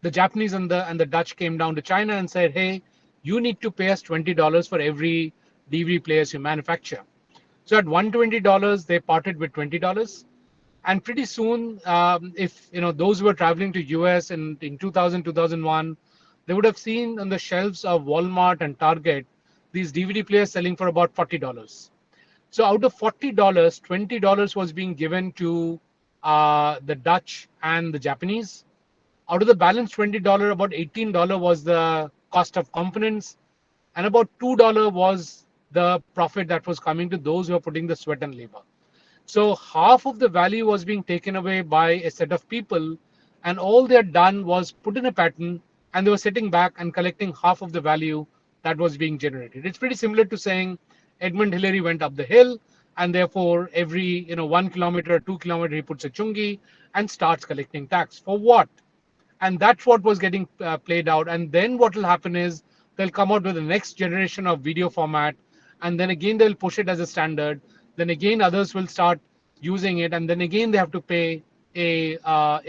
the Japanese and the Dutch came down to China and said, hey, you need to pay us $20 for every DVD players you manufacture. So at $120, they parted with $20. And pretty soon, if those who were traveling to US in 2000, 2001, they would have seen on the shelves of Walmart and Target these DVD players selling for about $40. So out of $40, $20 was being given to the Dutch and the Japanese. Out of the balance $20, about $18 was the cost of components, and about $2 was the profit that was coming to those who are putting the sweat and labor. So half of the value was being taken away by a set of people, and all they had done was put in a pattern, and they were sitting back and collecting half of the value that was being generated. It's pretty similar to saying Edmund Hillary went up the hill, and therefore every 1 kilometer, 2 kilometer, he puts a chungi and starts collecting tax. For what? And that's what was getting played out. And then what will happen is they'll come out with the next generation of video format, and then again they'll push it as a standard. Then again others will start using it, and then again they have to pay a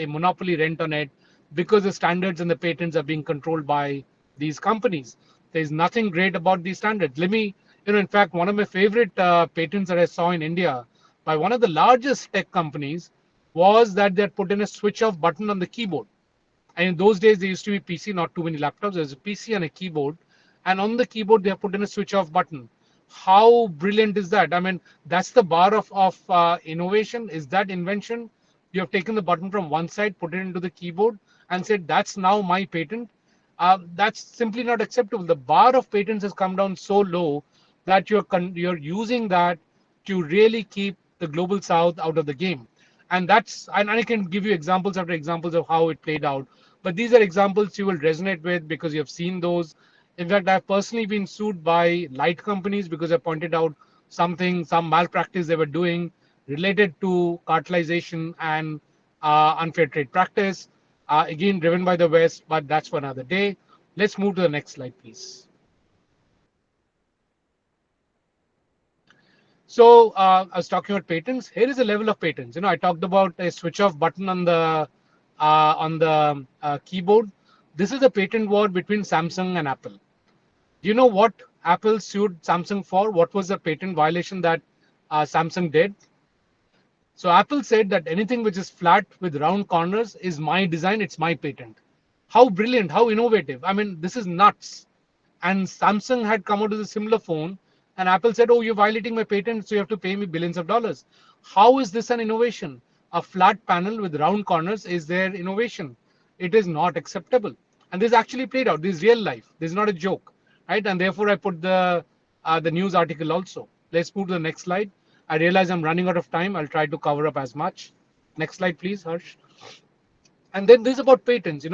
monopoly rent on it because the standards and the patents are being controlled by these companies. There's nothing great about these standards. Let me, in fact, one of my favorite patents that I saw in India by one of the largest tech companies was that they had put in a switch off button on the keyboard. And in those days, there used to be PC, not too many laptops. There's a PC and a keyboard. And on the keyboard, they have put in a switch off button. How brilliant is that? I mean, that's the bar of innovation. Is that invention? You have taken the button from one side, put it into the keyboard, and said, that's now my patent. That's simply not acceptable. The bar of patents has come down so low that you're using that to really keep the global south out of the game. And I can give you examples after examples of how it played out, but these are examples you will resonate with because you have seen those. In fact, I've personally been sued by light companies because I pointed out some malpractice they were doing related to cartelization and unfair trade practice, again driven by the West, but that's for another day. Let's move to the next slide, please. So I was talking about patents. Here is a level of patents. I talked about a switch off button on the keyboard. This is a patent war between Samsung and Apple. Do you know what Apple sued Samsung for? What was the patent violation that Samsung did? So Apple said that anything which is flat with round corners is my design, it's my patent. How brilliant, how innovative. I mean, this is nuts. And Samsung had come out with a similar phone, and Apple said, oh, you're violating my patent, so you have to pay me billions of dollars. How is this an innovation? A flat panel with round corners is their innovation. It is not acceptable. And this actually played out. This is real life. This is not a joke, right? And therefore, I put the news article also. Let's move to the next slide. I realize I'm running out of time. I'll try to cover up as much. Next slide, please, Harsh. And then this is about patents.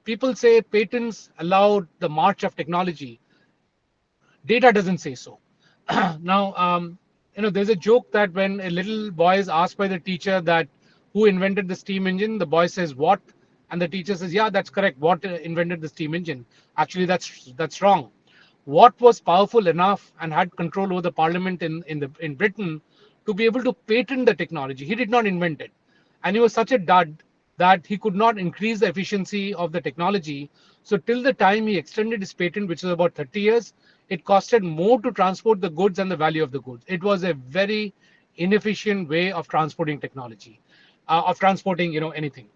People say patents allow the march of technology. Data doesn't say so. Now, there's a joke that when a little boy is asked by the teacher that who invented the steam engine, the boy says what, and the teacher says, yeah, that's correct. What invented the steam engine? Actually, that's wrong. What was powerful enough and had control over the parliament in Britain to be able to patent the technology? He did not invent it, and he was such a dud that he could not increase the efficiency of the technology. So till the time he extended his patent, which was about 30 years, it costed more to transport the goods than the value of the goods. It was a very inefficient way of transporting technology, of transporting anything.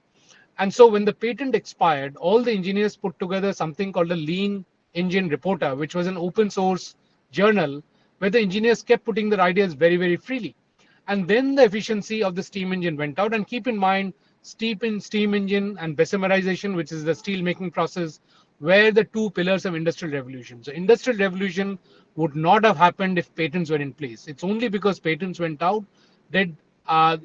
And so when the patent expired, all the engineers put together something called a lean engine reporter, which was an open source journal where the engineers kept putting their ideas very, very freely. And then the efficiency of the steam engine went out. And keep in mind, steam engine and bessemerization, which is the steel making process, were the two pillars of industrial revolution. So industrial revolution would not have happened if patents were in place. It's only because patents went out that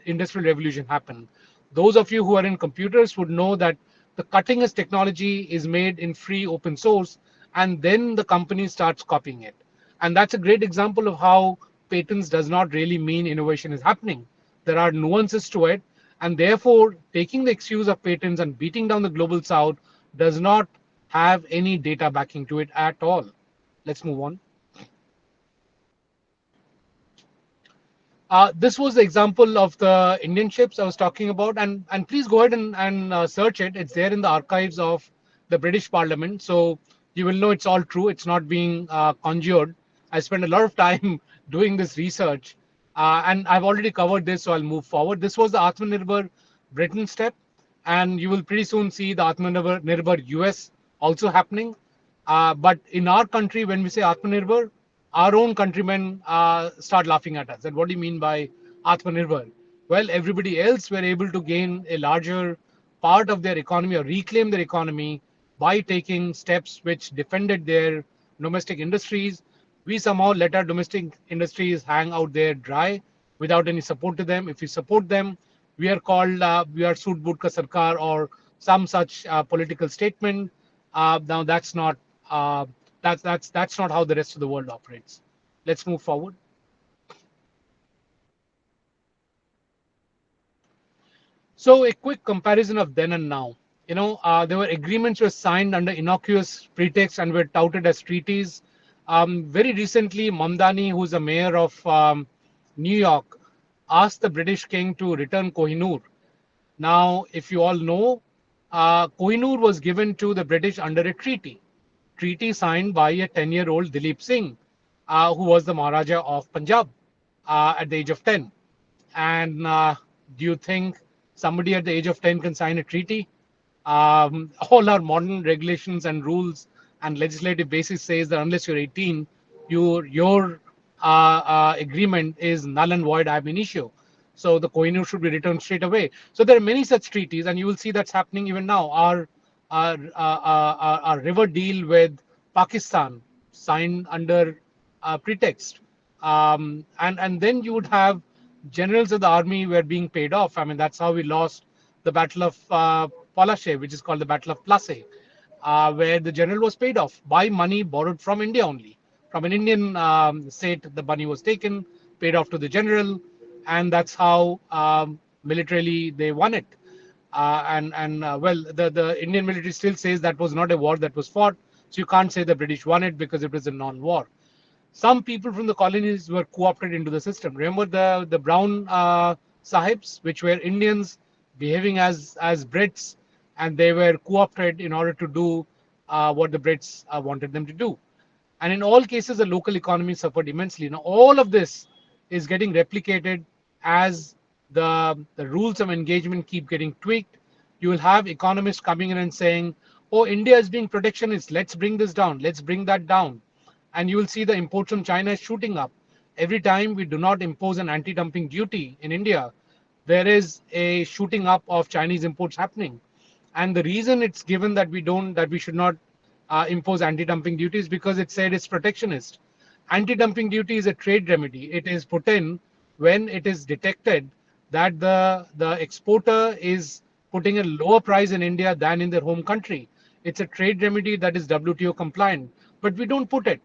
industrial revolution happened. Those of you who are in computers would know that the cutting edge technology is made in free open source, and then the company starts copying it. And that's a great example of how patents does not really mean innovation is happening. There are nuances to it, and therefore taking the excuse of patents and beating down the global south does not have any data backing to it at all. Let's move on. This was the example of the Indian ships I was talking about, and please go ahead and search it. It's there in the archives of the British Parliament, so you will know it's all true. It's not being conjured. I spent a lot of time doing this research, and I've already covered this, so I'll move forward. This was the Atmanirbhar Britain step, and you will pretty soon see the Atmanirbhar US also happening. But in our country, when we say Atmanirbhar, our own countrymen start laughing at us. And what do you mean by Atmanirbhar? Well, everybody else were able to gain a larger part of their economy or reclaim their economy by taking steps which defended their domestic industries. We somehow let our domestic industries hang out there dry without any support to them. If we support them, we are called, we are Soot Boot Ka Sarkar or some such political statement. Now that's not that's not how the rest of the world operates. Let's move forward. So a quick comparison of then and now. there were agreements were signed under innocuous pretext and were touted as treaties. Very recently, Mamdani, who's a mayor of New York, asked the British king to return Kohinoor. Now, if you all know, Kohinoor was given to the British under a treaty signed by a 10-year-old Dilip Singh, who was the Maharaja of Punjab at the age of 10. And do you think somebody at the age of 10 can sign a treaty? All our modern regulations and rules and legislative basis says that unless you're 18, your agreement is null and void ab initio. So the Kohinoor should be returned straight away. So there are many such treaties, and you will see that's happening even now. Our river deal with Pakistan signed under pretext, and then you would have generals of the army were being paid off. I mean, that's how we lost the Battle of Palashe, which is called the Battle of Plassey, where the general was paid off by money borrowed from India only. From an Indian state, the money was taken, paid off to the general, and that's how militarily they won it. Well, the Indian military still says that was not a war that was fought, so you can't say the British won it because it was a non-war. Some people from the colonies were co-opted into the system. Remember the brown sahibs, which were Indians behaving as Brits, and they were co-opted in order to do what the Brits wanted them to do. And in all cases, the local economy suffered immensely. Now, all of this is getting replicated as the rules of engagement keep getting tweaked. You will have economists coming in and saying, oh, India is being protectionist. Let's bring this down. Let's bring that down. And you will see the imports from China is shooting up. Every time we do not impose an anti-dumping duty in India, there is a shooting up of Chinese imports happening. And the reason it's given that we should not impose anti-dumping duties because it said it's protectionist. Anti-dumping duty is a trade remedy. It is put in when it is detected that the exporter is putting a lower price in India than in their home country. It's a trade remedy that is WTO compliant, but we don't put it.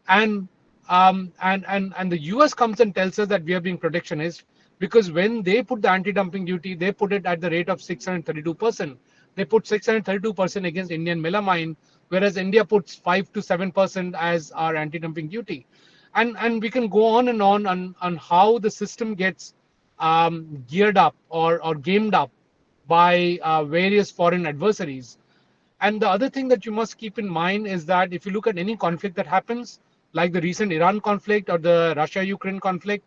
And the US comes and tells us that we are being protectionist because when they put the anti-dumping duty, they put it at the rate of 632%. They put 632% against Indian melamine, whereas India puts 5 to 7% as our anti-dumping duty. And we can go on and on how the system gets geared up or gamed up by various foreign adversaries. And the other thing that you must keep in mind is that if you look at any conflict that happens, like the recent Iran conflict or the Russia-Ukraine conflict,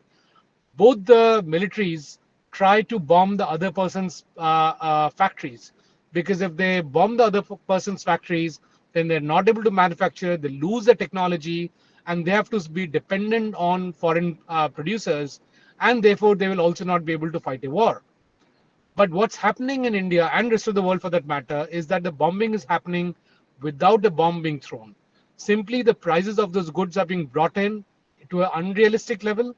both the militaries try to bomb the other person's factories. Because if they bomb the other person's factories, then they're not able to manufacture, they lose the technology, and they have to be dependent on foreign producers, and therefore they will also not be able to fight a war. But what's happening in India and rest of the world for that matter is that the bombing is happening without the bomb being thrown. Simply the prices of those goods are being brought in to an unrealistic level.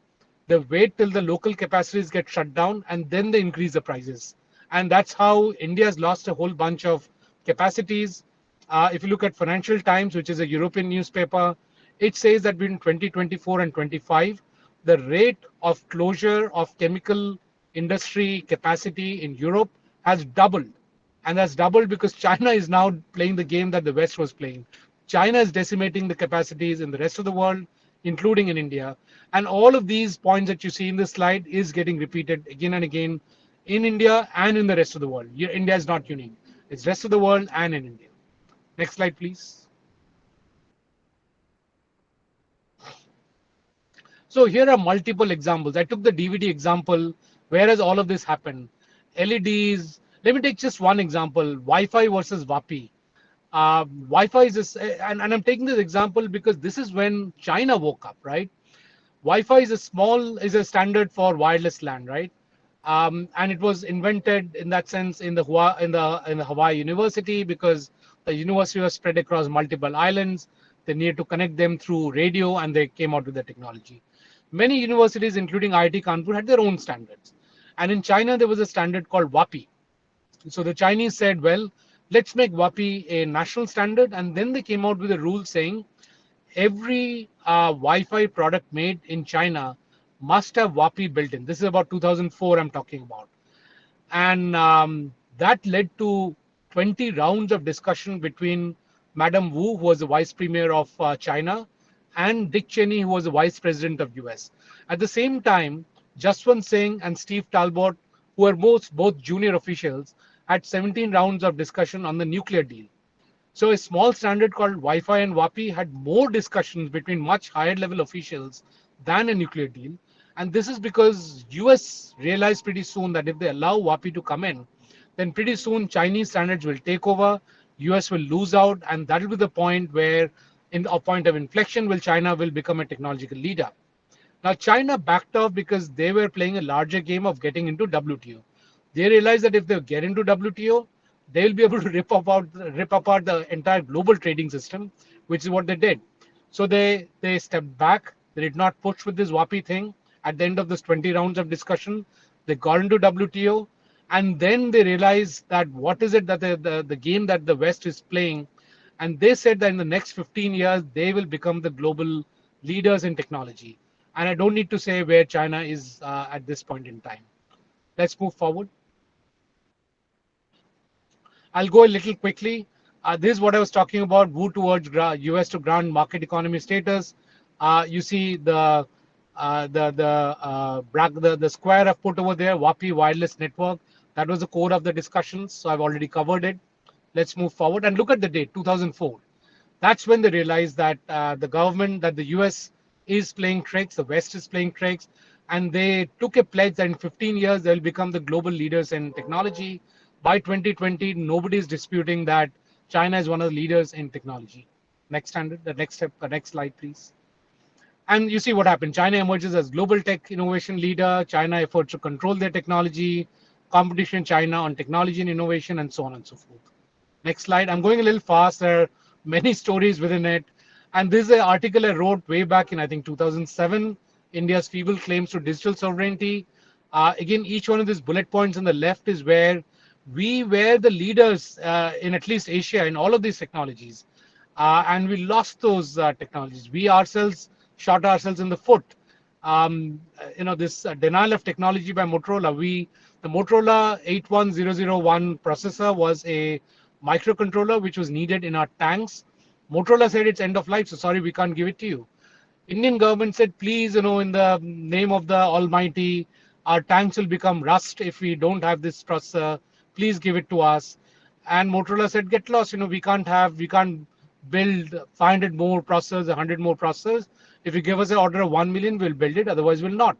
They wait till the local capacities get shut down and then they increase the prices. And that's how India has lost a whole bunch of capacities. If you look at Financial Times, which is a European newspaper, it says that between 2024 and 25, the rate of closure of chemical industry capacity in Europe has doubled. And that's doubled because China is now playing the game that the West was playing. China is decimating the capacities in the rest of the world, including in India. And all of these points that you see in this slide is getting repeated again and again in India and in the rest of the world. India is not unique. It's rest of the world and in India. Next slide, please. So here are multiple examples. I took the DVD example. Where has all of this happened? LEDs. Let me take just one example. Wi-Fi versus WAPI. Wi-Fi is, and I'm taking this example because this is when China woke up, right? Wi-Fi is a standard for wireless LAN, right? And it was invented in that sense in the Hawaii University because the university was spread across multiple islands. They needed to connect them through radio, and they came out with the technology. Many universities, including IIT Kanpur, had their own standards. And in China, there was a standard called WAPI. So the Chinese said, well, let's make WAPI a national standard. And then they came out with a rule saying every Wi-Fi product made in China must have WAPI built in. This is about 2004 I'm talking about. And that led to 20 rounds of discussion between Madam Wu, who was the vice premier of China, and Dick Cheney, who was the vice president of US. At the same time, Jaswant Singh and Steve Talbot, who were both junior officials, had 17 rounds of discussion on the nuclear deal. So a small standard called Wi-Fi and WAPI had more discussions between much higher level officials than a nuclear deal. And this is because US realized pretty soon that if they allow WAPI to come in, then pretty soon Chinese standards will take over, US will lose out, and that will be the point where, in a point of inflection, will China will become a technological leader. Now, China backed off because they were playing a larger game of getting into WTO. They realized that if they get into WTO, they will be able to rip apart the entire global trading system, which is what they did. So they stepped back. They did not push with this WAPI thing. At the end of this 20 rounds of discussion, they got into WTO, and then they realized that what is it that the game that the West is playing, and they said that in the next 15 years they will become the global leaders in technology. And I don't need to say where China is at this point in time. Let's move forward. I'll go a little quickly. This is what I was talking about. Wu towards US to grant market economy status. You see the square I've put over there, WAPI wireless network. That was the core of the discussions. So I've already covered it. Let's move forward and look at the date, 2004. That's when they realized that the government, that the US is playing tricks, the West is playing tricks, and they took a pledge that in 15 years they'll become the global leaders in technology. By 2020, nobody is disputing that China is one of the leaders in technology. Next standard, the next step, the next slide, please. And you see what happened. China emerges as global tech innovation leader. China efforts to control their technology, competition China on technology and innovation, and so on and so forth. Next slide. I'm going a little fast. There are many stories within it. And this is an article I wrote way back in, I think, 2007, India's feeble claims to digital sovereignty. Again, each one of these bullet points on the left is where we were the leaders in at least Asia in all of these technologies. And we lost those technologies. We ourselves shot ourselves in the foot. This denial of technology by Motorola. The Motorola 81001 processor was a microcontroller which was needed in our tanks. Motorola said it's end of life, so sorry, we can't give it to you. Indian government said, please, in the name of the Almighty, our tanks will become rust if we don't have this processor. Please give it to us. And Motorola said, get lost. We can't build 500 more processors, 100 more processors. If you give us an order of 1 million, we'll build it. Otherwise, we'll not.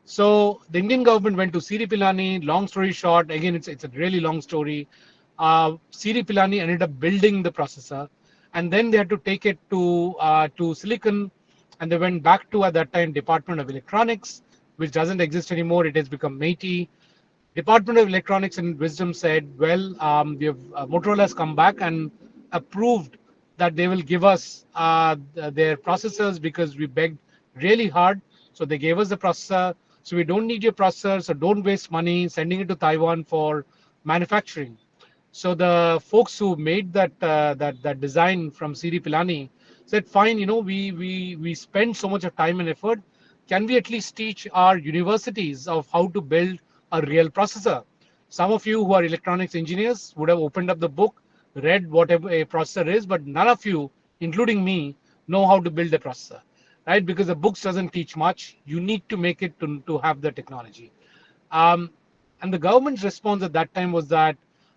So the Indian government went to C.D. Pilani. Long story short, again, it's a really long story. C.D. Pilani ended up building the processor, and then they had to take it to Silicon, and they went back to, at that time, Department of Electronics, which doesn't exist anymore. It has become MeitY. Department of Electronics and Wisdom said, well, Motorola has come back and approved that they will give us their processors because we begged really hard. So they gave us the processor. So we don't need your processor. So don't waste money sending it to Taiwan for manufacturing. So the folks who made that design from C.D. Pilani said, fine, we spend so much of time and effort. Can we at least teach our universities of how to build a real processor? Some of you who are electronics engineers would have opened up the book, read whatever a processor is, but none of you, including me, know how to build a processor, right? Because the books doesn't teach much. You need to make it to have the technology. And the government's response at that time was that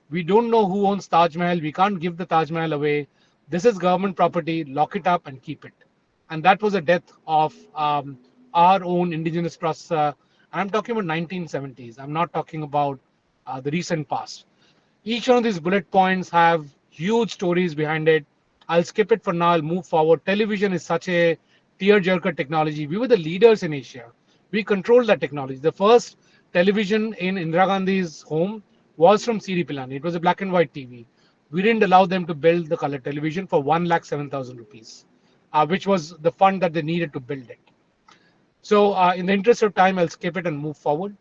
we don't know who owns Taj Mahal. We can't give the Taj Mahal away. This is government property. Lock it up and keep it. And that was the death of our own indigenous processor. I'm talking about 1970s. I'm not talking about the recent past. Each one of these bullet points have huge stories behind it. I'll skip it for now. I'll move forward. Television is such a tearjerker technology. We were the leaders in Asia. We controlled that technology. The first television in Indira Gandhi's home was from C.D. Pilani. It was a black and white TV. We didn't allow them to build the color television for 1,07,000 rupees, which was the fund that they needed to build it. So in the interest of time, I'll skip it and move forward.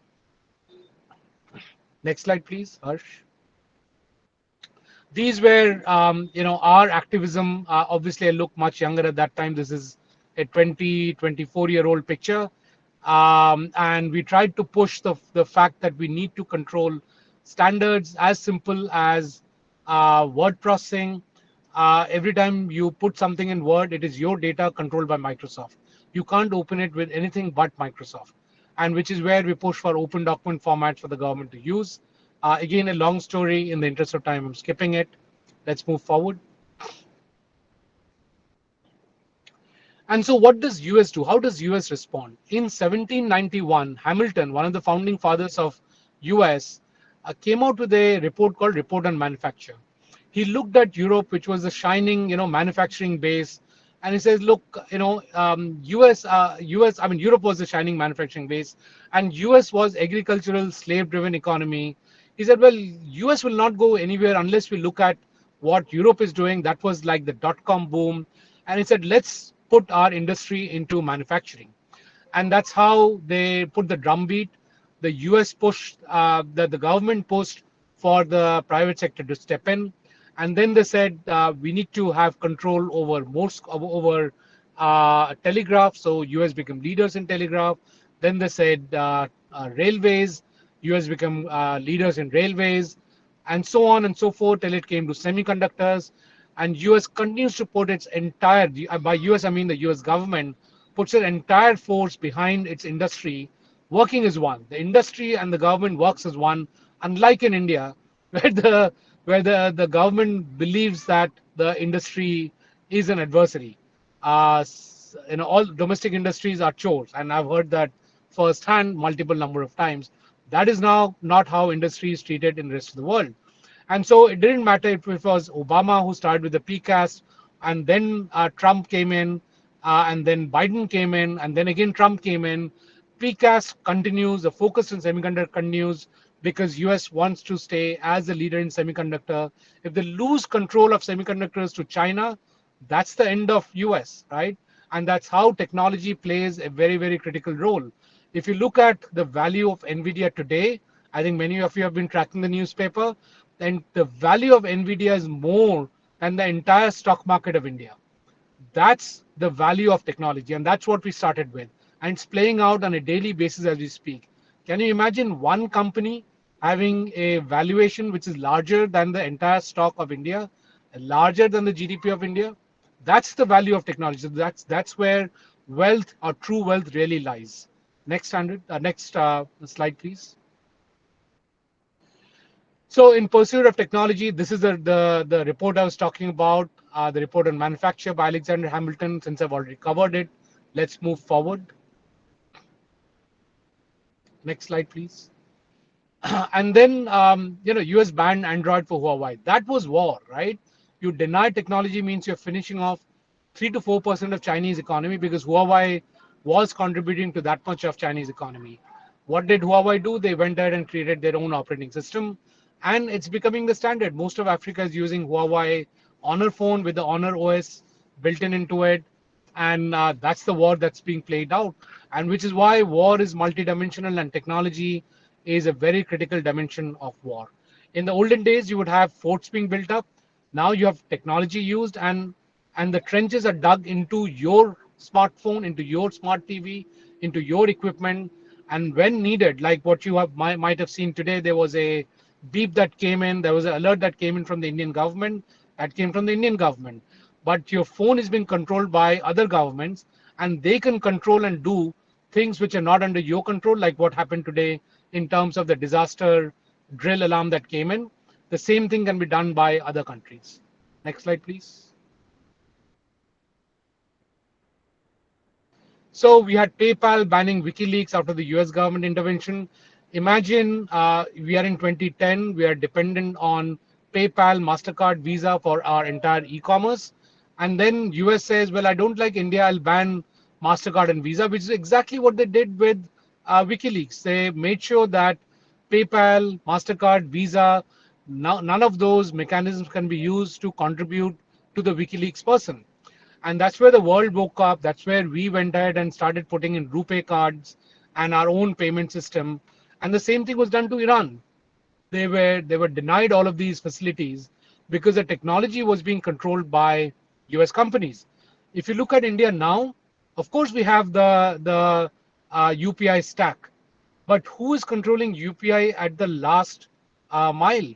Next slide, please, Harsh. These were, our activism. Obviously, I look much younger at that time. This is a 24-year-old picture. And we tried to push the fact that we need to control standards as simple as word processing. Every time you put something in Word, it is your data controlled by Microsoft. You can't open it with anything but Microsoft, and which is where we push for open document formats for the government to use. Again, a long story. In the interest of time, I'm skipping it. Let's move forward. And so what does US do? How does US respond? In 1791, Hamilton, one of the founding fathers of US, came out with a report called Report on Manufacture. He looked at Europe, which was a shining, manufacturing base, and he says, look, I mean, Europe was a shining manufacturing base, and US was agricultural, slave-driven economy. He said, well, US will not go anywhere unless we look at what Europe is doing. That was like the dot-com boom, and he said, let's put our industry into manufacturing. And that's how they put the drumbeat. The US pushed, the government pushed for the private sector to step in. And then they said, we need to have control over over telegraph. So US became leaders in telegraph. Then they said railways. US become leaders in railways, and so on and so forth till it came to semiconductors. And US continues to put its entire, by US I mean the US government, puts its entire force behind its industry, working as one. The industry and the government works as one, unlike in India, where the government believes that the industry is an adversary. All domestic industries are chores, and I've heard that firsthand multiple number of times. That is now not how industry is treated in the rest of the world. And so it didn't matter if it was Obama who started with the PCAST, and then Trump came in, and then Biden came in, and then again Trump came in. PCAST continues, the focus on semiconductor continues, because US wants to stay as a leader in semiconductor. If they lose control of semiconductors to China, that's the end of US, right? And that's how technology plays a very, very critical role. If you look at the value of NVIDIA today, I think many of you have been tracking the newspaper, then the value of NVIDIA is more than the entire stock market of India. That's the value of technology, and that's what we started with. And it's playing out on a daily basis as we speak. Can you imagine one company having a valuation which is larger than the entire stock of India, larger than the GDP of India? That's the value of technology. That's where wealth or true wealth really lies. Next slide, please. So in pursuit of technology, this is the report I was talking about, the report on manufacture by Alexander Hamilton. Since I've already covered it, let's move forward. Next slide, please. And then, US banned Android for Huawei. That was war, right? You deny technology means you're finishing off 3 to 4% of Chinese economy, because Huawei was contributing to that much of Chinese economy. What did Huawei do? They went ahead and created their own operating system, and it's becoming the standard. Most of Africa is using Huawei Honor phone with the Honor OS built in into it, and that's the war that's being played out, and which is why war is multidimensional, and technology is a very critical dimension of war. In the olden days, you would have forts being built up. Now you have technology used, and the trenches are dug into your smartphone, into your smart TV, into your equipment, and when needed, like what you might have seen today, there was a beep that came in, there was an alert that came in from the Indian government, that came from the Indian government. But your phone is being controlled by other governments, and they can control and do things which are not under your control, like what happened today in terms of the disaster drill alarm that came in. The same thing can be done by other countries. Next slide, please. So we had PayPal banning WikiLeaks after the US government intervention. Imagine we are in 2010, we are dependent on PayPal, MasterCard, Visa for our entire e-commerce. And then US says, well, I don't like India, I'll ban MasterCard and Visa, which is exactly what they did with WikiLeaks. They made sure that PayPal, MasterCard, Visa, none of those mechanisms can be used to contribute to the WikiLeaks person. And that's where the world woke up. That's where we went ahead and started putting in RuPay cards and our own payment system. And the same thing was done to Iran. They were denied all of these facilities because the technology was being controlled by US companies. If you look at India now, of course we have the UPI stack, but who is controlling UPI at the last mile?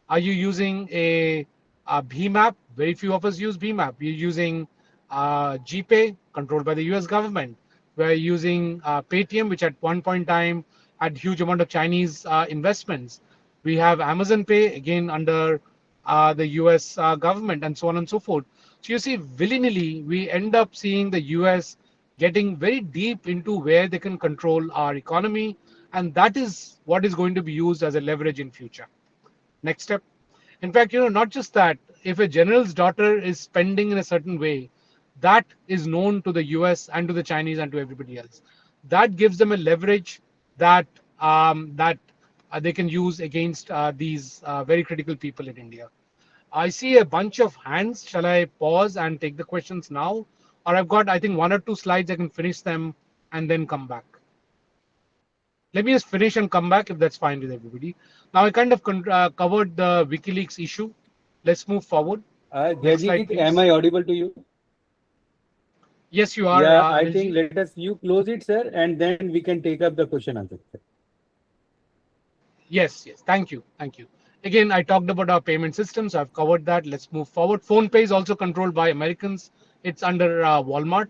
Are you using a BMAP? Very few of us use BMAP. We're using GPay, controlled by the US government. We're using Paytm, which at one point in time had huge amount of Chinese investments. We have Amazon Pay, again under the US government, and so on and so forth. So you see, willy-nilly, we end up seeing the US getting very deep into where they can control our economy, and that is what is going to be used as a leverage in future. Next step. In fact, not just that, if a general's daughter is spending in a certain way, that is known to the US and to the Chinese and to everybody else. That gives them a leverage that they can use against these very critical people in India. I see a bunch of hands. Shall I pause and take the questions now? Or I've got, I think, 1 or 2 slides. I can finish them and then come back. Let me just finish and come back if that's fine with everybody. Now I kind of covered the WikiLeaks issue. Let's move forward. Jaijit, am I audible to you? Yes, you are. Yeah, I think you close it, sir, and then we can take up the question answer. Yes. Thank you. Again, I talked about our payment systems. I've covered that. Let's move forward. PhonePe is also controlled by Americans. It's under Walmart.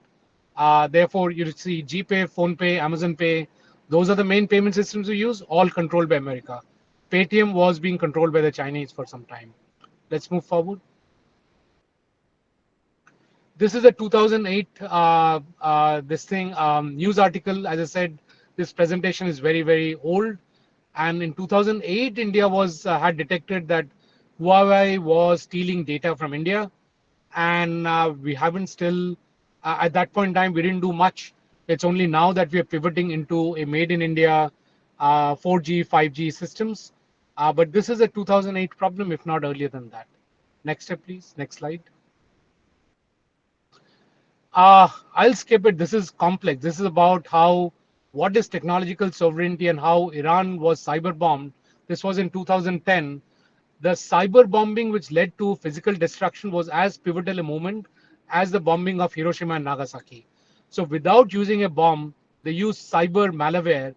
Therefore, you see GPay, PhonePe, Amazon Pay. Those are the main payment systems we use, all controlled by America. Paytm was being controlled by the Chinese for some time. Let's move forward. This is a 2008 news article. As I said, this presentation is very, very old. And in 2008, India had detected that Huawei was stealing data from India. And we haven't still, at that point in time, we didn't do much. It's only now that we are pivoting into a made in India 4G, 5G systems. But this is a 2008 problem, if not earlier than that. Next step, please. Next slide. I'll skip it. This is complex. This is about what is technological sovereignty and how Iran was cyber bombed. This was in 2010. The cyber bombing, which led to physical destruction, was as pivotal a moment as the bombing of Hiroshima and Nagasaki. So without using a bomb, they used cyber malware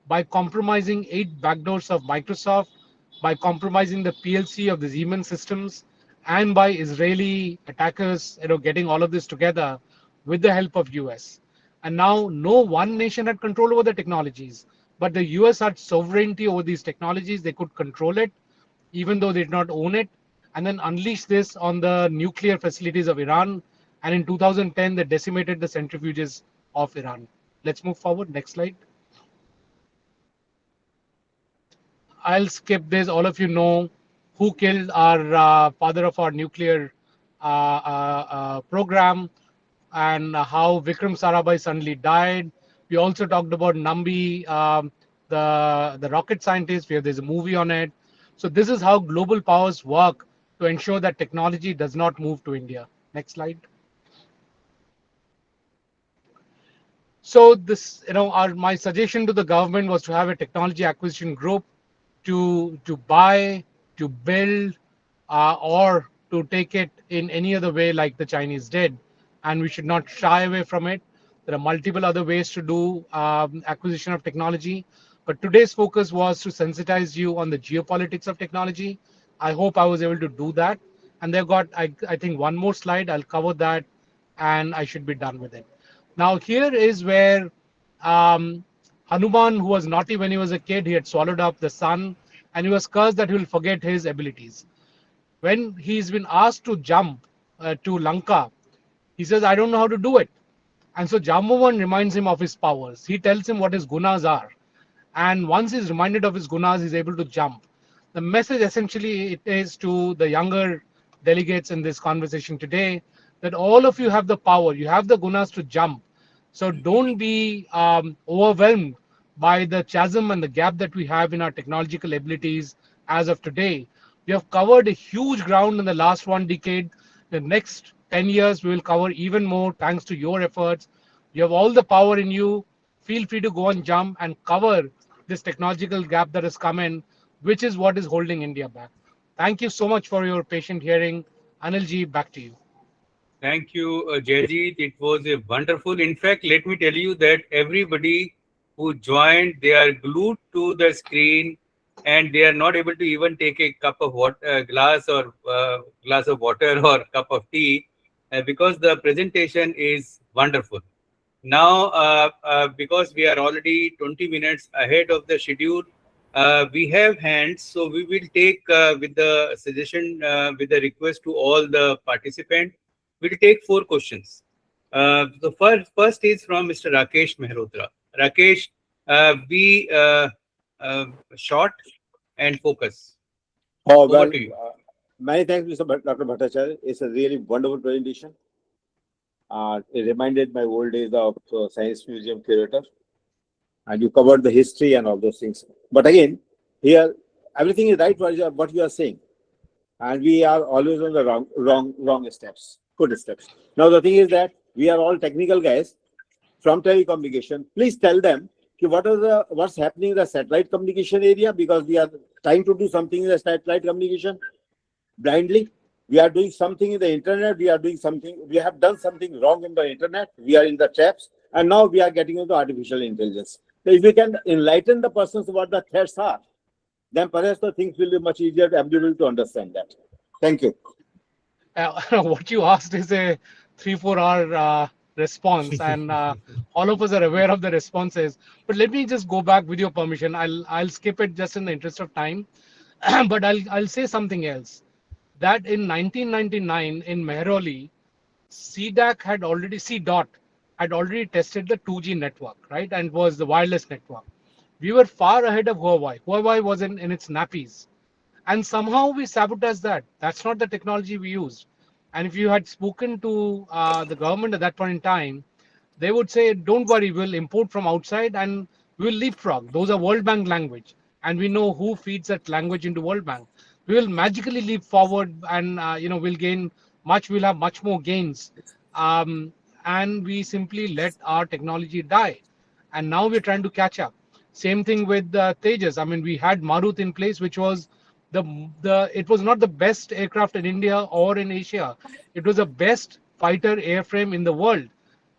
by compromising 8 backdoors of Microsoft, by compromising the PLC of the Siemens systems, and by Israeli attackers, getting all of this together with the help of US. And now no one nation had control over the technologies, but the US had sovereignty over these technologies. They could control it, even though they did not own it, and then unleash this on the nuclear facilities of Iran. And in 2010, they decimated the centrifuges of Iran. Let's move forward. Next slide. I'll skip this. All of you know who killed our father of our nuclear program, and how Vikram Sarabhai suddenly died. We also talked about Nambi, the rocket scientist. There's a movie on it. So this is how global powers work to ensure that technology does not move to India. Next slide. So this, my suggestion to the government was to have a technology acquisition group to buy, to build, or to take it in any other way like the Chinese did. And we should not shy away from it. There are multiple other ways to do acquisition of technology. But today's focus was to sensitize you on the geopolitics of technology. I hope I was able to do that. And they've got, I think, one more slide. I'll cover that, and I should be done with it. Now, here is where Hanuman, who was naughty when he was a kid, he had swallowed up the sun, and he was cursed that he will forget his abilities. When he's been asked to jump to Lanka, he says, I don't know how to do it. And so Jambavan reminds him of his powers. He tells him what his gunas are. And once he's reminded of his gunas, he's able to jump. The message essentially it is to the younger delegates in this conversation today that all of you have the power. You have the gunas to jump. So don't be overwhelmed by the chasm and the gap that we have in our technological abilities as of today. We have covered a huge ground in the last 1 decade. The next 10 years, we will cover even more thanks to your efforts. You have all the power in you. Feel free to go and jump and cover this technological gap that has come in, which is what is holding India back. Thank you so much for your patient hearing. Anilji, back to you. Thank you, Jaijit. It was a wonderful. In fact, let me tell you that everybody who joined, they are glued to the screen and they are not able to even take a cup of water, glass of water or cup of tea, because the presentation is wonderful. Now, because we are already 20 minutes ahead of the schedule, we have hands, so we will take with the suggestion, with the request to all the participants, we'll take 4 questions. The first is from Mr. Rakesh Mehrotra. Rakesh, be short and focus. Oh, Over well, to you. many thanks, Dr. Bhattacharya. It's a really wonderful presentation. It reminded my old days of Science Museum curator. And you covered the history and all those things. But again, here, everything is right what you are saying. And we are always on the wrong steps, good steps. Now, the thing is that we are all technical guys from telecommunication. Please tell them what's happening in the satellite communication area, because we are trying to do something in the satellite communication blindly. We are doing something in the internet. We have done something wrong in the internet. We are in the traps, and now we are getting into artificial intelligence. So if we can enlighten the persons what the threats are, then perhaps the things will be much easier to able to understand that. Thank you. What you asked is a 3-4 hour response, and all of us are aware of the responses. But let me just go back with your permission. I'll skip it just in the interest of time, but I'll say something else. That in 1999 in Mehrauli, CDAC CDOT had already tested the 2G network, right, and was the wireless network. We were far ahead of Huawei. Huawei was in its nappies, and somehow we sabotaged that. That's not the technology we used. And if you had spoken to the government at that point in time, they would say, don't worry, we'll import from outside and we'll leapfrog. Those are World Bank language, and we know who feeds that language into World Bank. We will magically leap forward, and we'll have much more gains. And we simply let our technology die, and now we're trying to catch up. Same thing with Tejas. I mean, we had Marut in place, which was it was not the best aircraft in India or in Asia. It was the best fighter airframe in the world,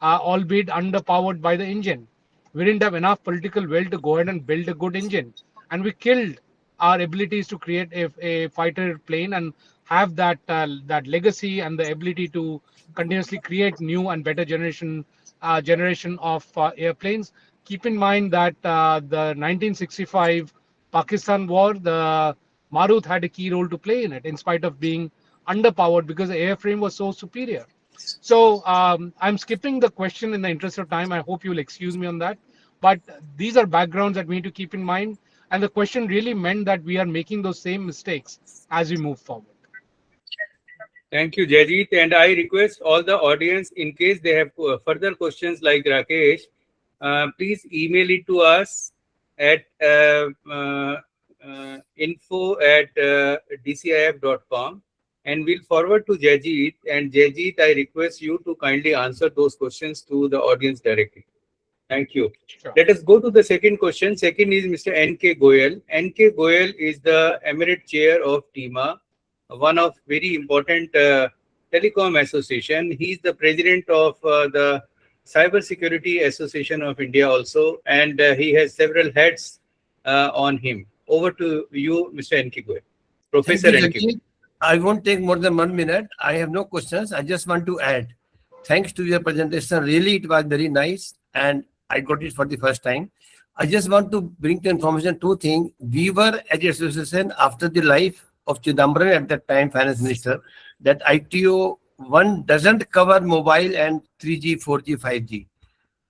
albeit underpowered by the engine. We didn't have enough political will to go ahead and build a good engine, and we killed our abilities to create a fighter plane and have that legacy and the ability to continuously create new and better generation of airplanes. Keep in mind that the 1965 Pakistan war, the Marut had a key role to play in it, in spite of being underpowered, because the airframe was so superior. So I'm skipping the question in the interest of time. I hope you'll excuse me on that. But these are backgrounds that we need to keep in mind. And the question really meant that we are making those same mistakes as we move forward. Thank you, Jaijit. And I request all the audience, in case they have further questions like Rakesh, please email it to us at info@dcif.com, and we'll forward to Jaijit. And Jaijit, I request you to kindly answer those questions to the audience directly. Thank you. Sure. Let us go to the second question. Second is Mr. N.K. Goyal. N.K. Goyal is the Emirate Chair of TIMA, one of very important telecom association. He's the president of the Cyber Security Association of India also, and he has several hats on him. Over to you, Mr. N.K. Goyal. Professor N.K. Goyal. I won't take more than 1 minute. I have no questions. I just want to add, thanks to your presentation. Really, it was very nice, and I got it for the first time. I just want to bring to information 2 things. We were at the association after the life of Chidambaram at that time, finance minister, that ITO 1 doesn't cover mobile and 3G, 4G, 5G.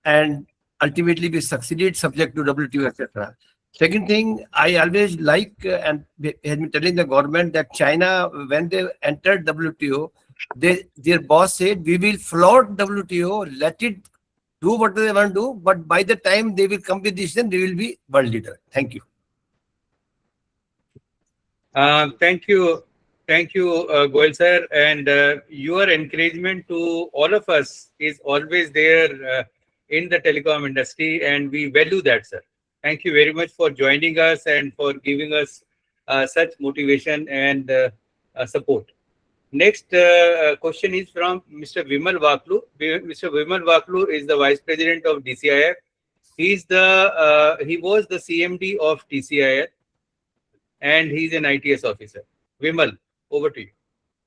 And ultimately we succeeded subject to WTO, etc. Second thing, I always like and had been telling the government that China, when they entered WTO, their boss said, we will float WTO, let it do what they want to do, but by the time they will come with decision, they will be world leader. Thank you. Thank you, Goyal sir, and your encouragement to all of us is always there in the telecom industry, and we value that, sir. Thank you very much for joining us and for giving us such motivation and support. Next question is from Mr. Vimal Vaklu. Mr. Vimal Vaklu is the Vice President of DCIF. He was the CMD of TCIF. and he's an ITS officer. Vimal, over to you.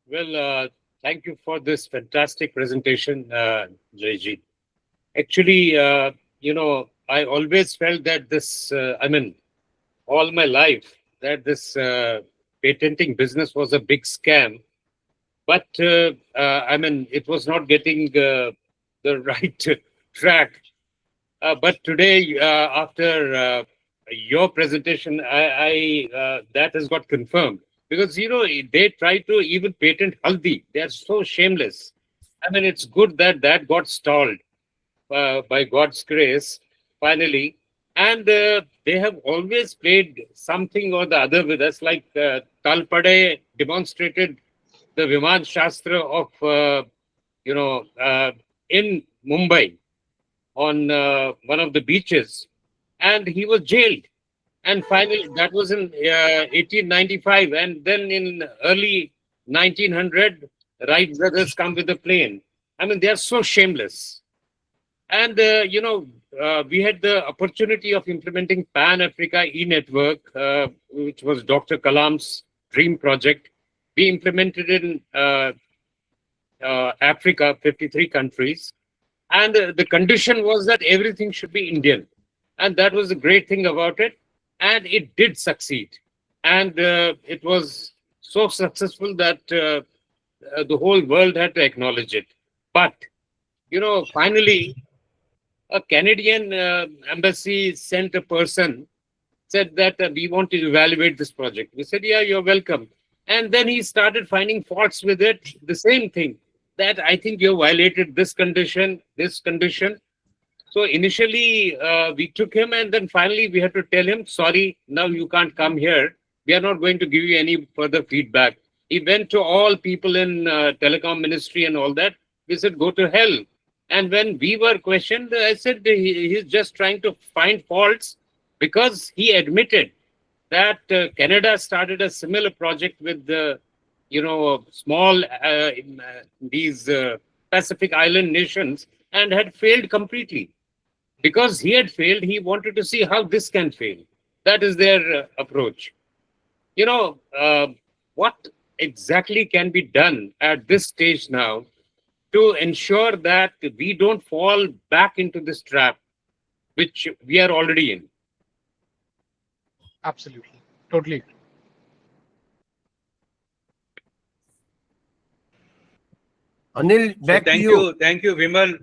Well, thank you for this fantastic presentation, Jaijit. Actually, I always felt that this, all my life, that this patenting business was a big scam. But, it was not getting the right track. But today, after your presentation, that has got confirmed. Because, they try to even patent haldi. They are so shameless. It's good that that got stalled by God's grace, finally. And they have always played something or the other with us, like Talpade demonstrated the Viman Shastra of, in Mumbai on one of the beaches, and he was jailed. And finally, that was in 1895. And then in early 1900, Wright brothers come with a plane. They are so shameless. And, we had the opportunity of implementing Pan-Africa e-network, which was Dr. Kalam's dream project. We implemented in Africa, 53 countries. And the condition was that everything should be Indian. And that was the great thing about it. And it did succeed. And it was so successful that the whole world had to acknowledge it. But, finally, a Canadian embassy sent a person, said that we want to evaluate this project. We said, yeah, you're welcome. And then he started finding faults with it. The same thing, that I think you violated this condition, this condition. So initially we took him, and then finally we had to tell him, sorry, now you can't come here. We are not going to give you any further feedback. He went to all people in telecom ministry and all that. We said, go to hell. And when we were questioned, I said, he's just trying to find faults, because he admitted that Canada started a similar project with the, small, these Pacific Island nations, and had failed completely. Because he had failed, he wanted to see how this can fail. That is their approach. What exactly can be done at this stage now to ensure that we don't fall back into this trap, which we are already in? Absolutely. Totally agree. Anil, back to you. Thank you, Vimal.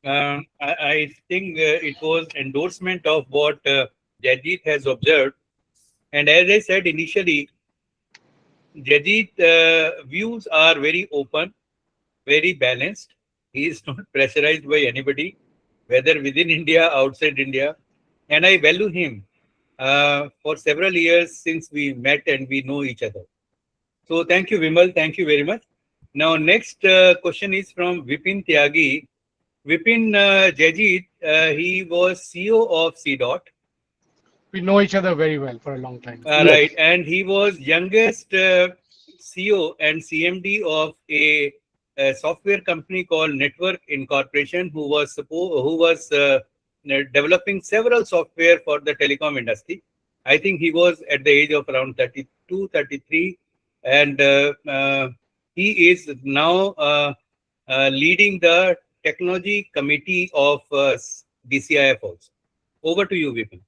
I think it was endorsement of what Jaijit has observed. And as I said initially, Jaijit views are very open, very balanced. He is not pressurized by anybody, whether within India, outside India. And I value him for several years since we met and we know each other. So thank you, Vimal. Thank you very much. Now, next question is from Vipin Tyagi. Vipin, Jaijit, he was CEO of CDOT. We know each other very well for a long time. Right. And he was youngest CEO and CMD of a software company called Network Incorporation, who was developing several software for the telecom industry. I think he was at the age of around 32, 33. And he is now leading the technology committee of DCIF also. Over to you, Vipin.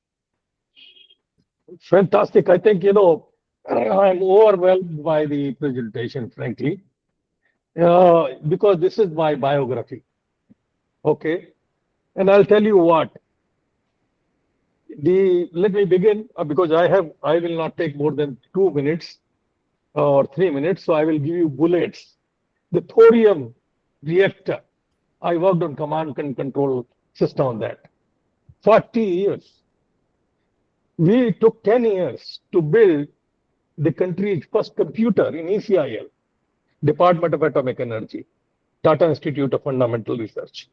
Fantastic. I think, I'm overwhelmed by the presentation, frankly, because this is my biography. Okay. And I'll tell you what. Let me begin, because I will not take more than 2 minutes or 3 minutes. So I will give you bullets. The thorium reactor. I worked on command and control system on that. 40 years. We took 10 years to build the country's first computer in ECIL, Department of Atomic Energy, Tata Institute of Fundamental Research.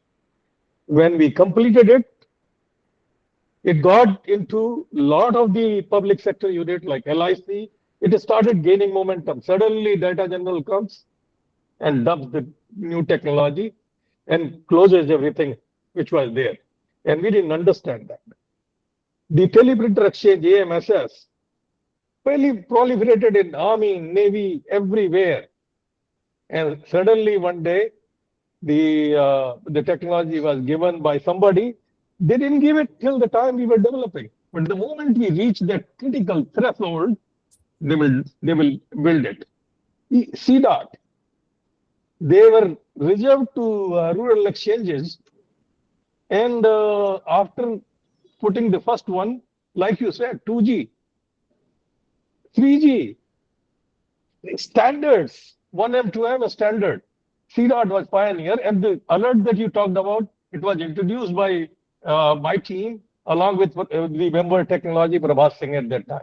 When we completed it, it got into a lot of the public sector unit like LIC. It started gaining momentum. Suddenly, Data General comes and dumps the new technology and closes everything which was there. And we didn't understand that. The Teleprinter Exchange, AMSS, proliferated in army, navy, everywhere. And suddenly one day, the technology was given by somebody. They didn't give it till the time we were developing. But the moment we reach that critical threshold, they will build it. CDOT, they were reserved to rural exchanges, and after putting the first one, like you said, 2G, 3G, standards, 1M, 2M standard. CDOT was pioneer, and the alert that you talked about, it was introduced by my team along with the member technology Prabhat Singh at that time.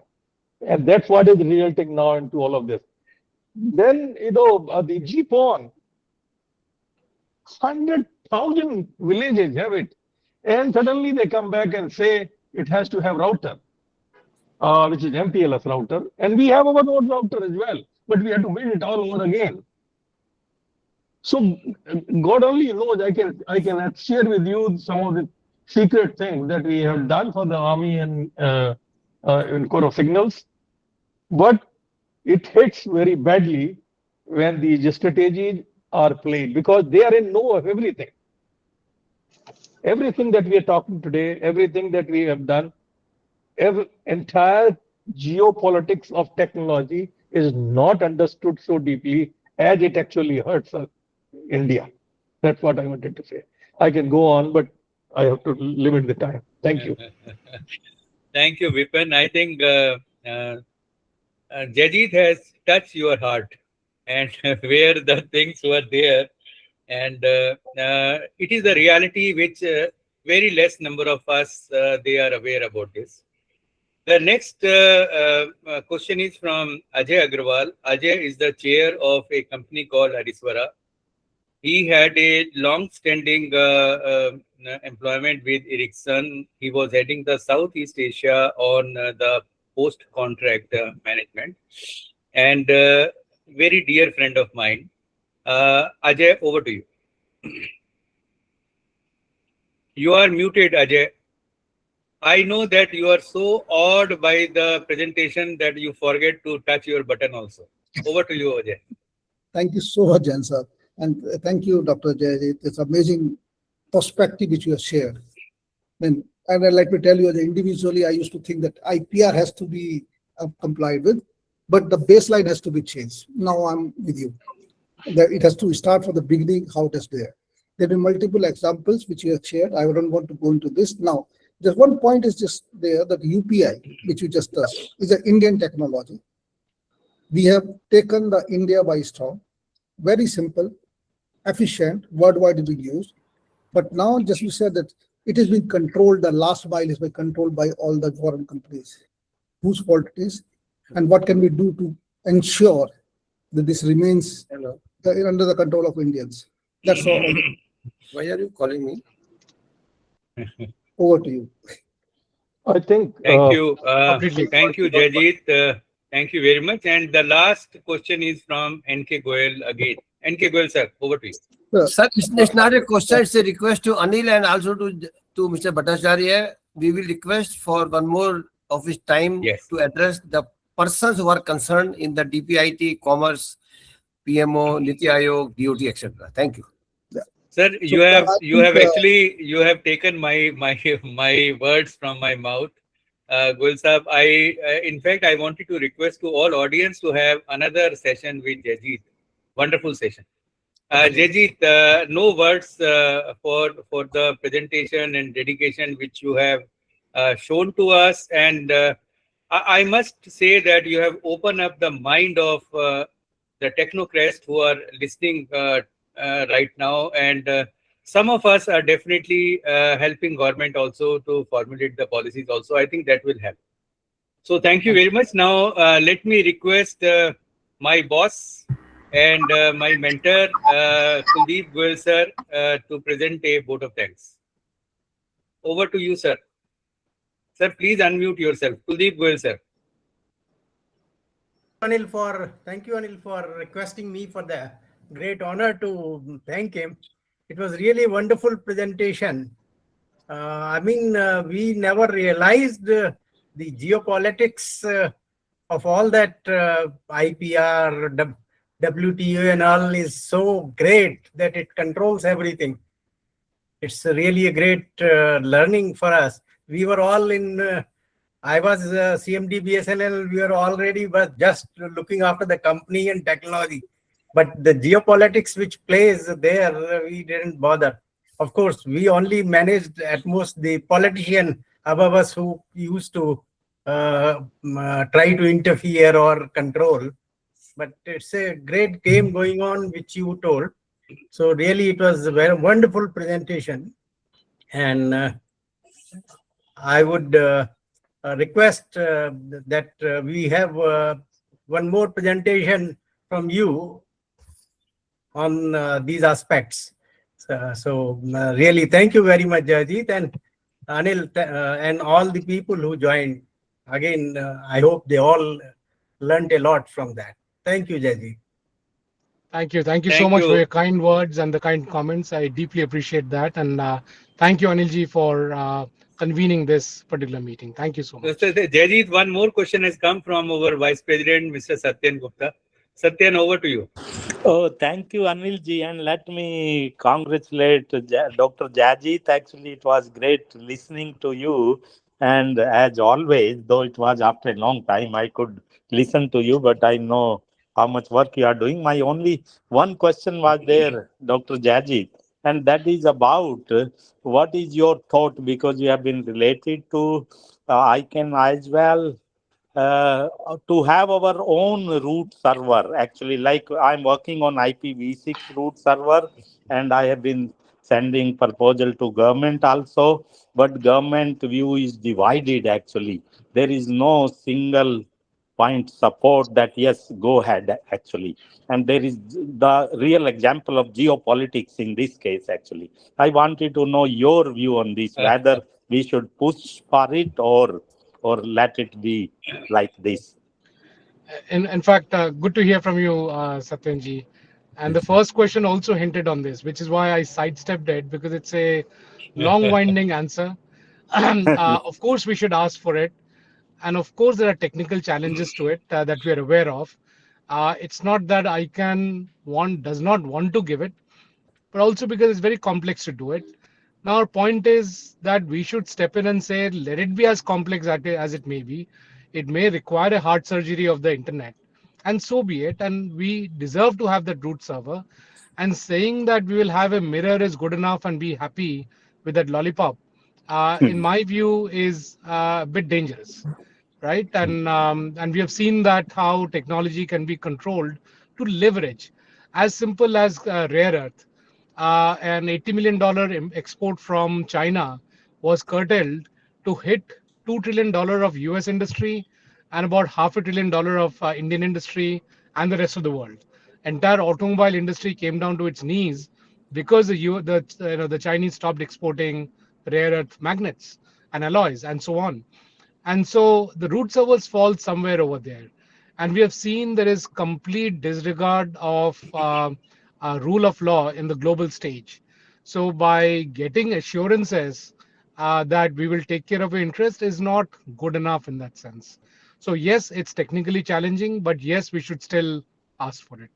And that's what is resulting now into all of this. Then, the GPON, 100,000 villages have it. And suddenly they come back and say it has to have router, which is MPLS router. And we have our own router as well, but we have to build it all over again. So God only knows. I can share with you some of the secret things that we have done for the army and in Corps of Signals, but it hits very badly when these strategies are played because they are in know of everything. Everything that we are talking today, everything that we have done, entire geopolitics of technology is not understood so deeply as it actually hurts us. India. That's what I wanted to say. I can go on, but I have to limit the time. Thank you. Thank you, Vipin. I think Jaijit has touched your heart and where the things were there. And it is a reality which very less number of us, they are aware about this. The next question is from Ajay Agrawal. Ajay is the chair of a company called Ariswara. He had a long-standing employment with Ericsson. He was heading the Southeast Asia on the post-contract management, and very dear friend of mine. Ajay, over to you. You are muted, Ajay. I know that you are so awed by the presentation that you forget to touch your button also. Over to you, Ajay. Thank you so much, Jan sir. And thank you, Dr. Jaijit. It's amazing perspective which you have shared. And I'd like to tell you that individually, I used to think that IPR has to be complied with, but the baseline has to be changed. Now I'm with you. That it has to start from the beginning, how it is there. There have been multiple examples which you have shared. I don't want to go into this now. Just one point is just there that UPI, which you just touched, is an Indian technology. We have taken the India by storm. Very simple, efficient, worldwide being used. But now just you said that it is being controlled, the last mile is being controlled by all the foreign companies. Whose fault it is? And what can we do to ensure that this remains under the control of Indians? That's all. Why are you calling me? Over to you. I think. Thank you. Thank you, Jaijit. Thank you very much. And the last question is from NK Goyal again. NK Goyal, sir, over to you. Sir, it's not a question, it's a request to Anil and also to Mr. Bhattacharya. We will request for one more of his time to address the persons who are concerned in the DPIT, Commerce, PMO, Niti Aayog, DOT, etc. Thank you. Sir, you have taken my words from my mouth. Goyal Sahab, in fact, I wanted to request to all audience to have another session with Jaijit. Wonderful session. Jaijit, no words for the presentation and dedication which you have shown to us. And I must say that you have opened up the mind of the technocrats who are listening right now. And some of us are definitely helping government also to formulate the policies also. I think that will help. So thank you very much. Now, let me request my boss and my mentor, Kuldeep Goyal sir, to present a vote of thanks. Over to you, sir. Sir, please unmute yourself. Kuldeep Goyal sir. Thank you, Anil, for requesting me for the great honor to thank him. It was really a wonderful presentation. We never realized the geopolitics of all that IPR, WTO and all is so great that it controls everything. It's really a great learning for us. We were all in, I was CMD BSNL, we were already but just looking after the company and technology. But the geopolitics which plays there, we didn't bother. Of course, we only managed at most the politician above us who used to try to interfere or control. But it's a great game going on, which you told. So really, it was a very wonderful presentation. And I would request that we have one more presentation from you on these aspects. So really, thank you very much, Jaijit, and Anil, and all the people who joined. Again, I hope they all learned a lot from that. Thank you, Jaijit. Thank you. Thank you so much for your kind words and the kind comments. I deeply appreciate that. And thank you, Anilji, for convening this particular meeting. Thank you so much. Jaijit, one more question has come from our Vice President, Mr. Satyan Gupta. Satyan, over to you. Oh, thank you, Anilji. And let me congratulate Dr. Jaijit. Actually, it was great listening to you. And as always, though it was after a long time, I could listen to you, but I know how much work you are doing. My only one question was there, Dr. Jaijit, and that is about what is your thought, because you have been related to ICANN as well, to have our own root server. Actually, like I'm working on IPv6 root server, and I have been sending proposal to government also, but government view is divided. Actually, there is no single point support that yes, go ahead. Actually, and there is the real example of geopolitics in this case. Actually, I wanted to know your view on this, whether we should push for it or let it be like this. In fact, good to hear from you, Satyanji. And the first question also hinted on this, which is why I sidestepped it, because it's a long winding answer. Of course, we should ask for it. And of course, there are technical challenges to it that we are aware of. It's not that does not want to give it, but also because it's very complex to do it. Now, our point is that we should step in and say, let it be as complex as it may be. It may require a heart surgery of the internet, and so be it. And we deserve to have that root server. And saying that we will have a mirror is good enough and be happy with that lollipop, in my view, is a bit dangerous, right? And we have seen that how technology can be controlled to leverage, as simple as rare earth. An $80 million export from China was curtailed to hit $2 trillion of US industry and about $500 billion of Indian industry and the rest of the world. Entire automobile industry came down to its knees because the Chinese stopped exporting rare earth magnets and alloys and so on. And so the root servers fall somewhere over there. And we have seen there is complete disregard of rule of law in the global stage. So by getting assurances that we will take care of your interest is not good enough in that sense. So yes, it's technically challenging, but yes, we should still ask for it.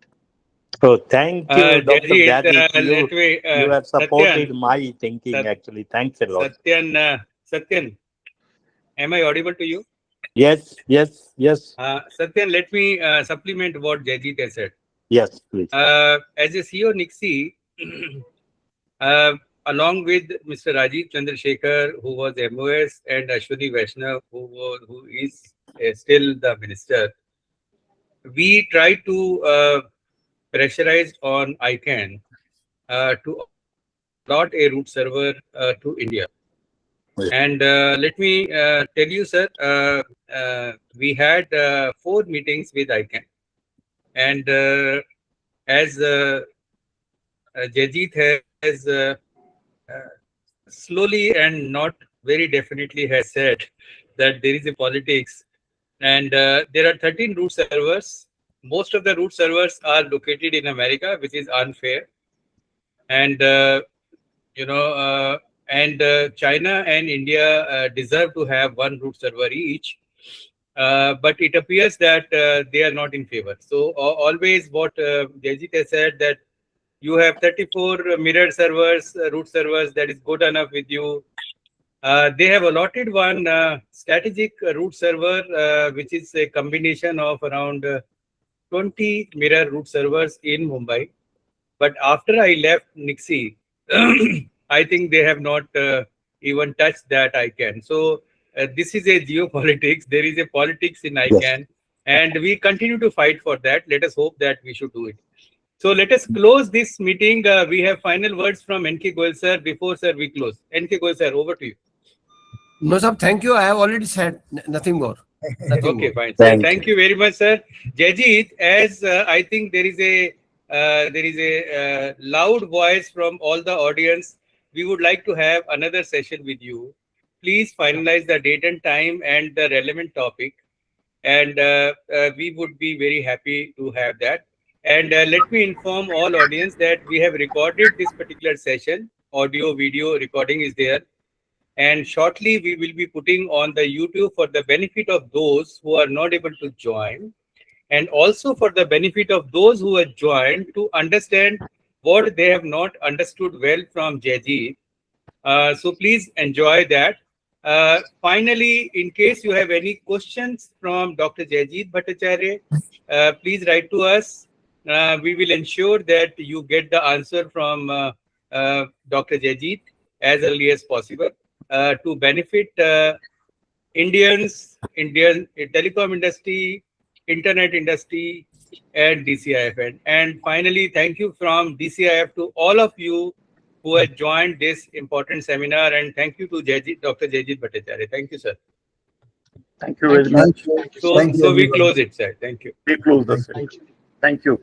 So thank you, Dr. Jaijit, Jaijit. You have supported my thinking, actually. Thanks a lot. Satyan, am I audible to you? Yes, yes, yes. Satyan, let me supplement what Jaijit has said. Yes, please. As a CEO Nixie, along with Mr. Rajiv Chandrasekhar, who was MOS, and Ashwini Vaishnav, who is still the minister, we try to pressurize on ICANN to allot a root server to India. And let me tell you, sir, we had 4 meetings with ICANN. And as Jaijit has slowly and not very definitely has said that there is a politics. And there are 13 root servers. Most of the root servers are located in America, which is unfair. And, China and India deserve to have one root server each. but it appears that they are not in favor. So always what Jaijit has said, that you have 34 mirror servers, root servers, that is good enough with you. They have allotted one strategic root server, which is a combination of around 20 mirror root servers in Mumbai. But after I left Nixie, I think they have not even touched that ICANN. So this is a geopolitics. There is a politics in ICANN, and we continue to fight for that. Let us hope that we should do it. So let us close this meeting. We have final words from N.K. Goyal sir. Before sir, we close. N.K. Goyal sir, over to you. No, sir, thank you. I have already said nothing more. Nothing Okay, more. fine. Sir, thank you very much, sir. Jaijit, as I think there is a loud voice from all the audience, we would like to have another session with you. Please finalize the date and time and the relevant topic, and we would be very happy to have that. And let me inform all audience that we have recorded this particular session. Audio, video recording is there. And shortly we will be putting on the YouTube for the benefit of those who are not able to join, and also for the benefit of those who have joined to understand what they have not understood well from Jaijit. So please enjoy that. Finally, in case you have any questions from Dr. Jaijit Bhattacharya, please write to us. We will ensure that you get the answer from Dr. Jaijit as early as possible to benefit Indian telecom industry, internet industry, and DCIF. And finally, thank you from DCIF to all of you who have joined this important seminar, and thank you to Dr. Jaijit Bhattacharya. Thank you, sir. Thank you very much. So we close it, sir. Thank you. We close the session. Thank you.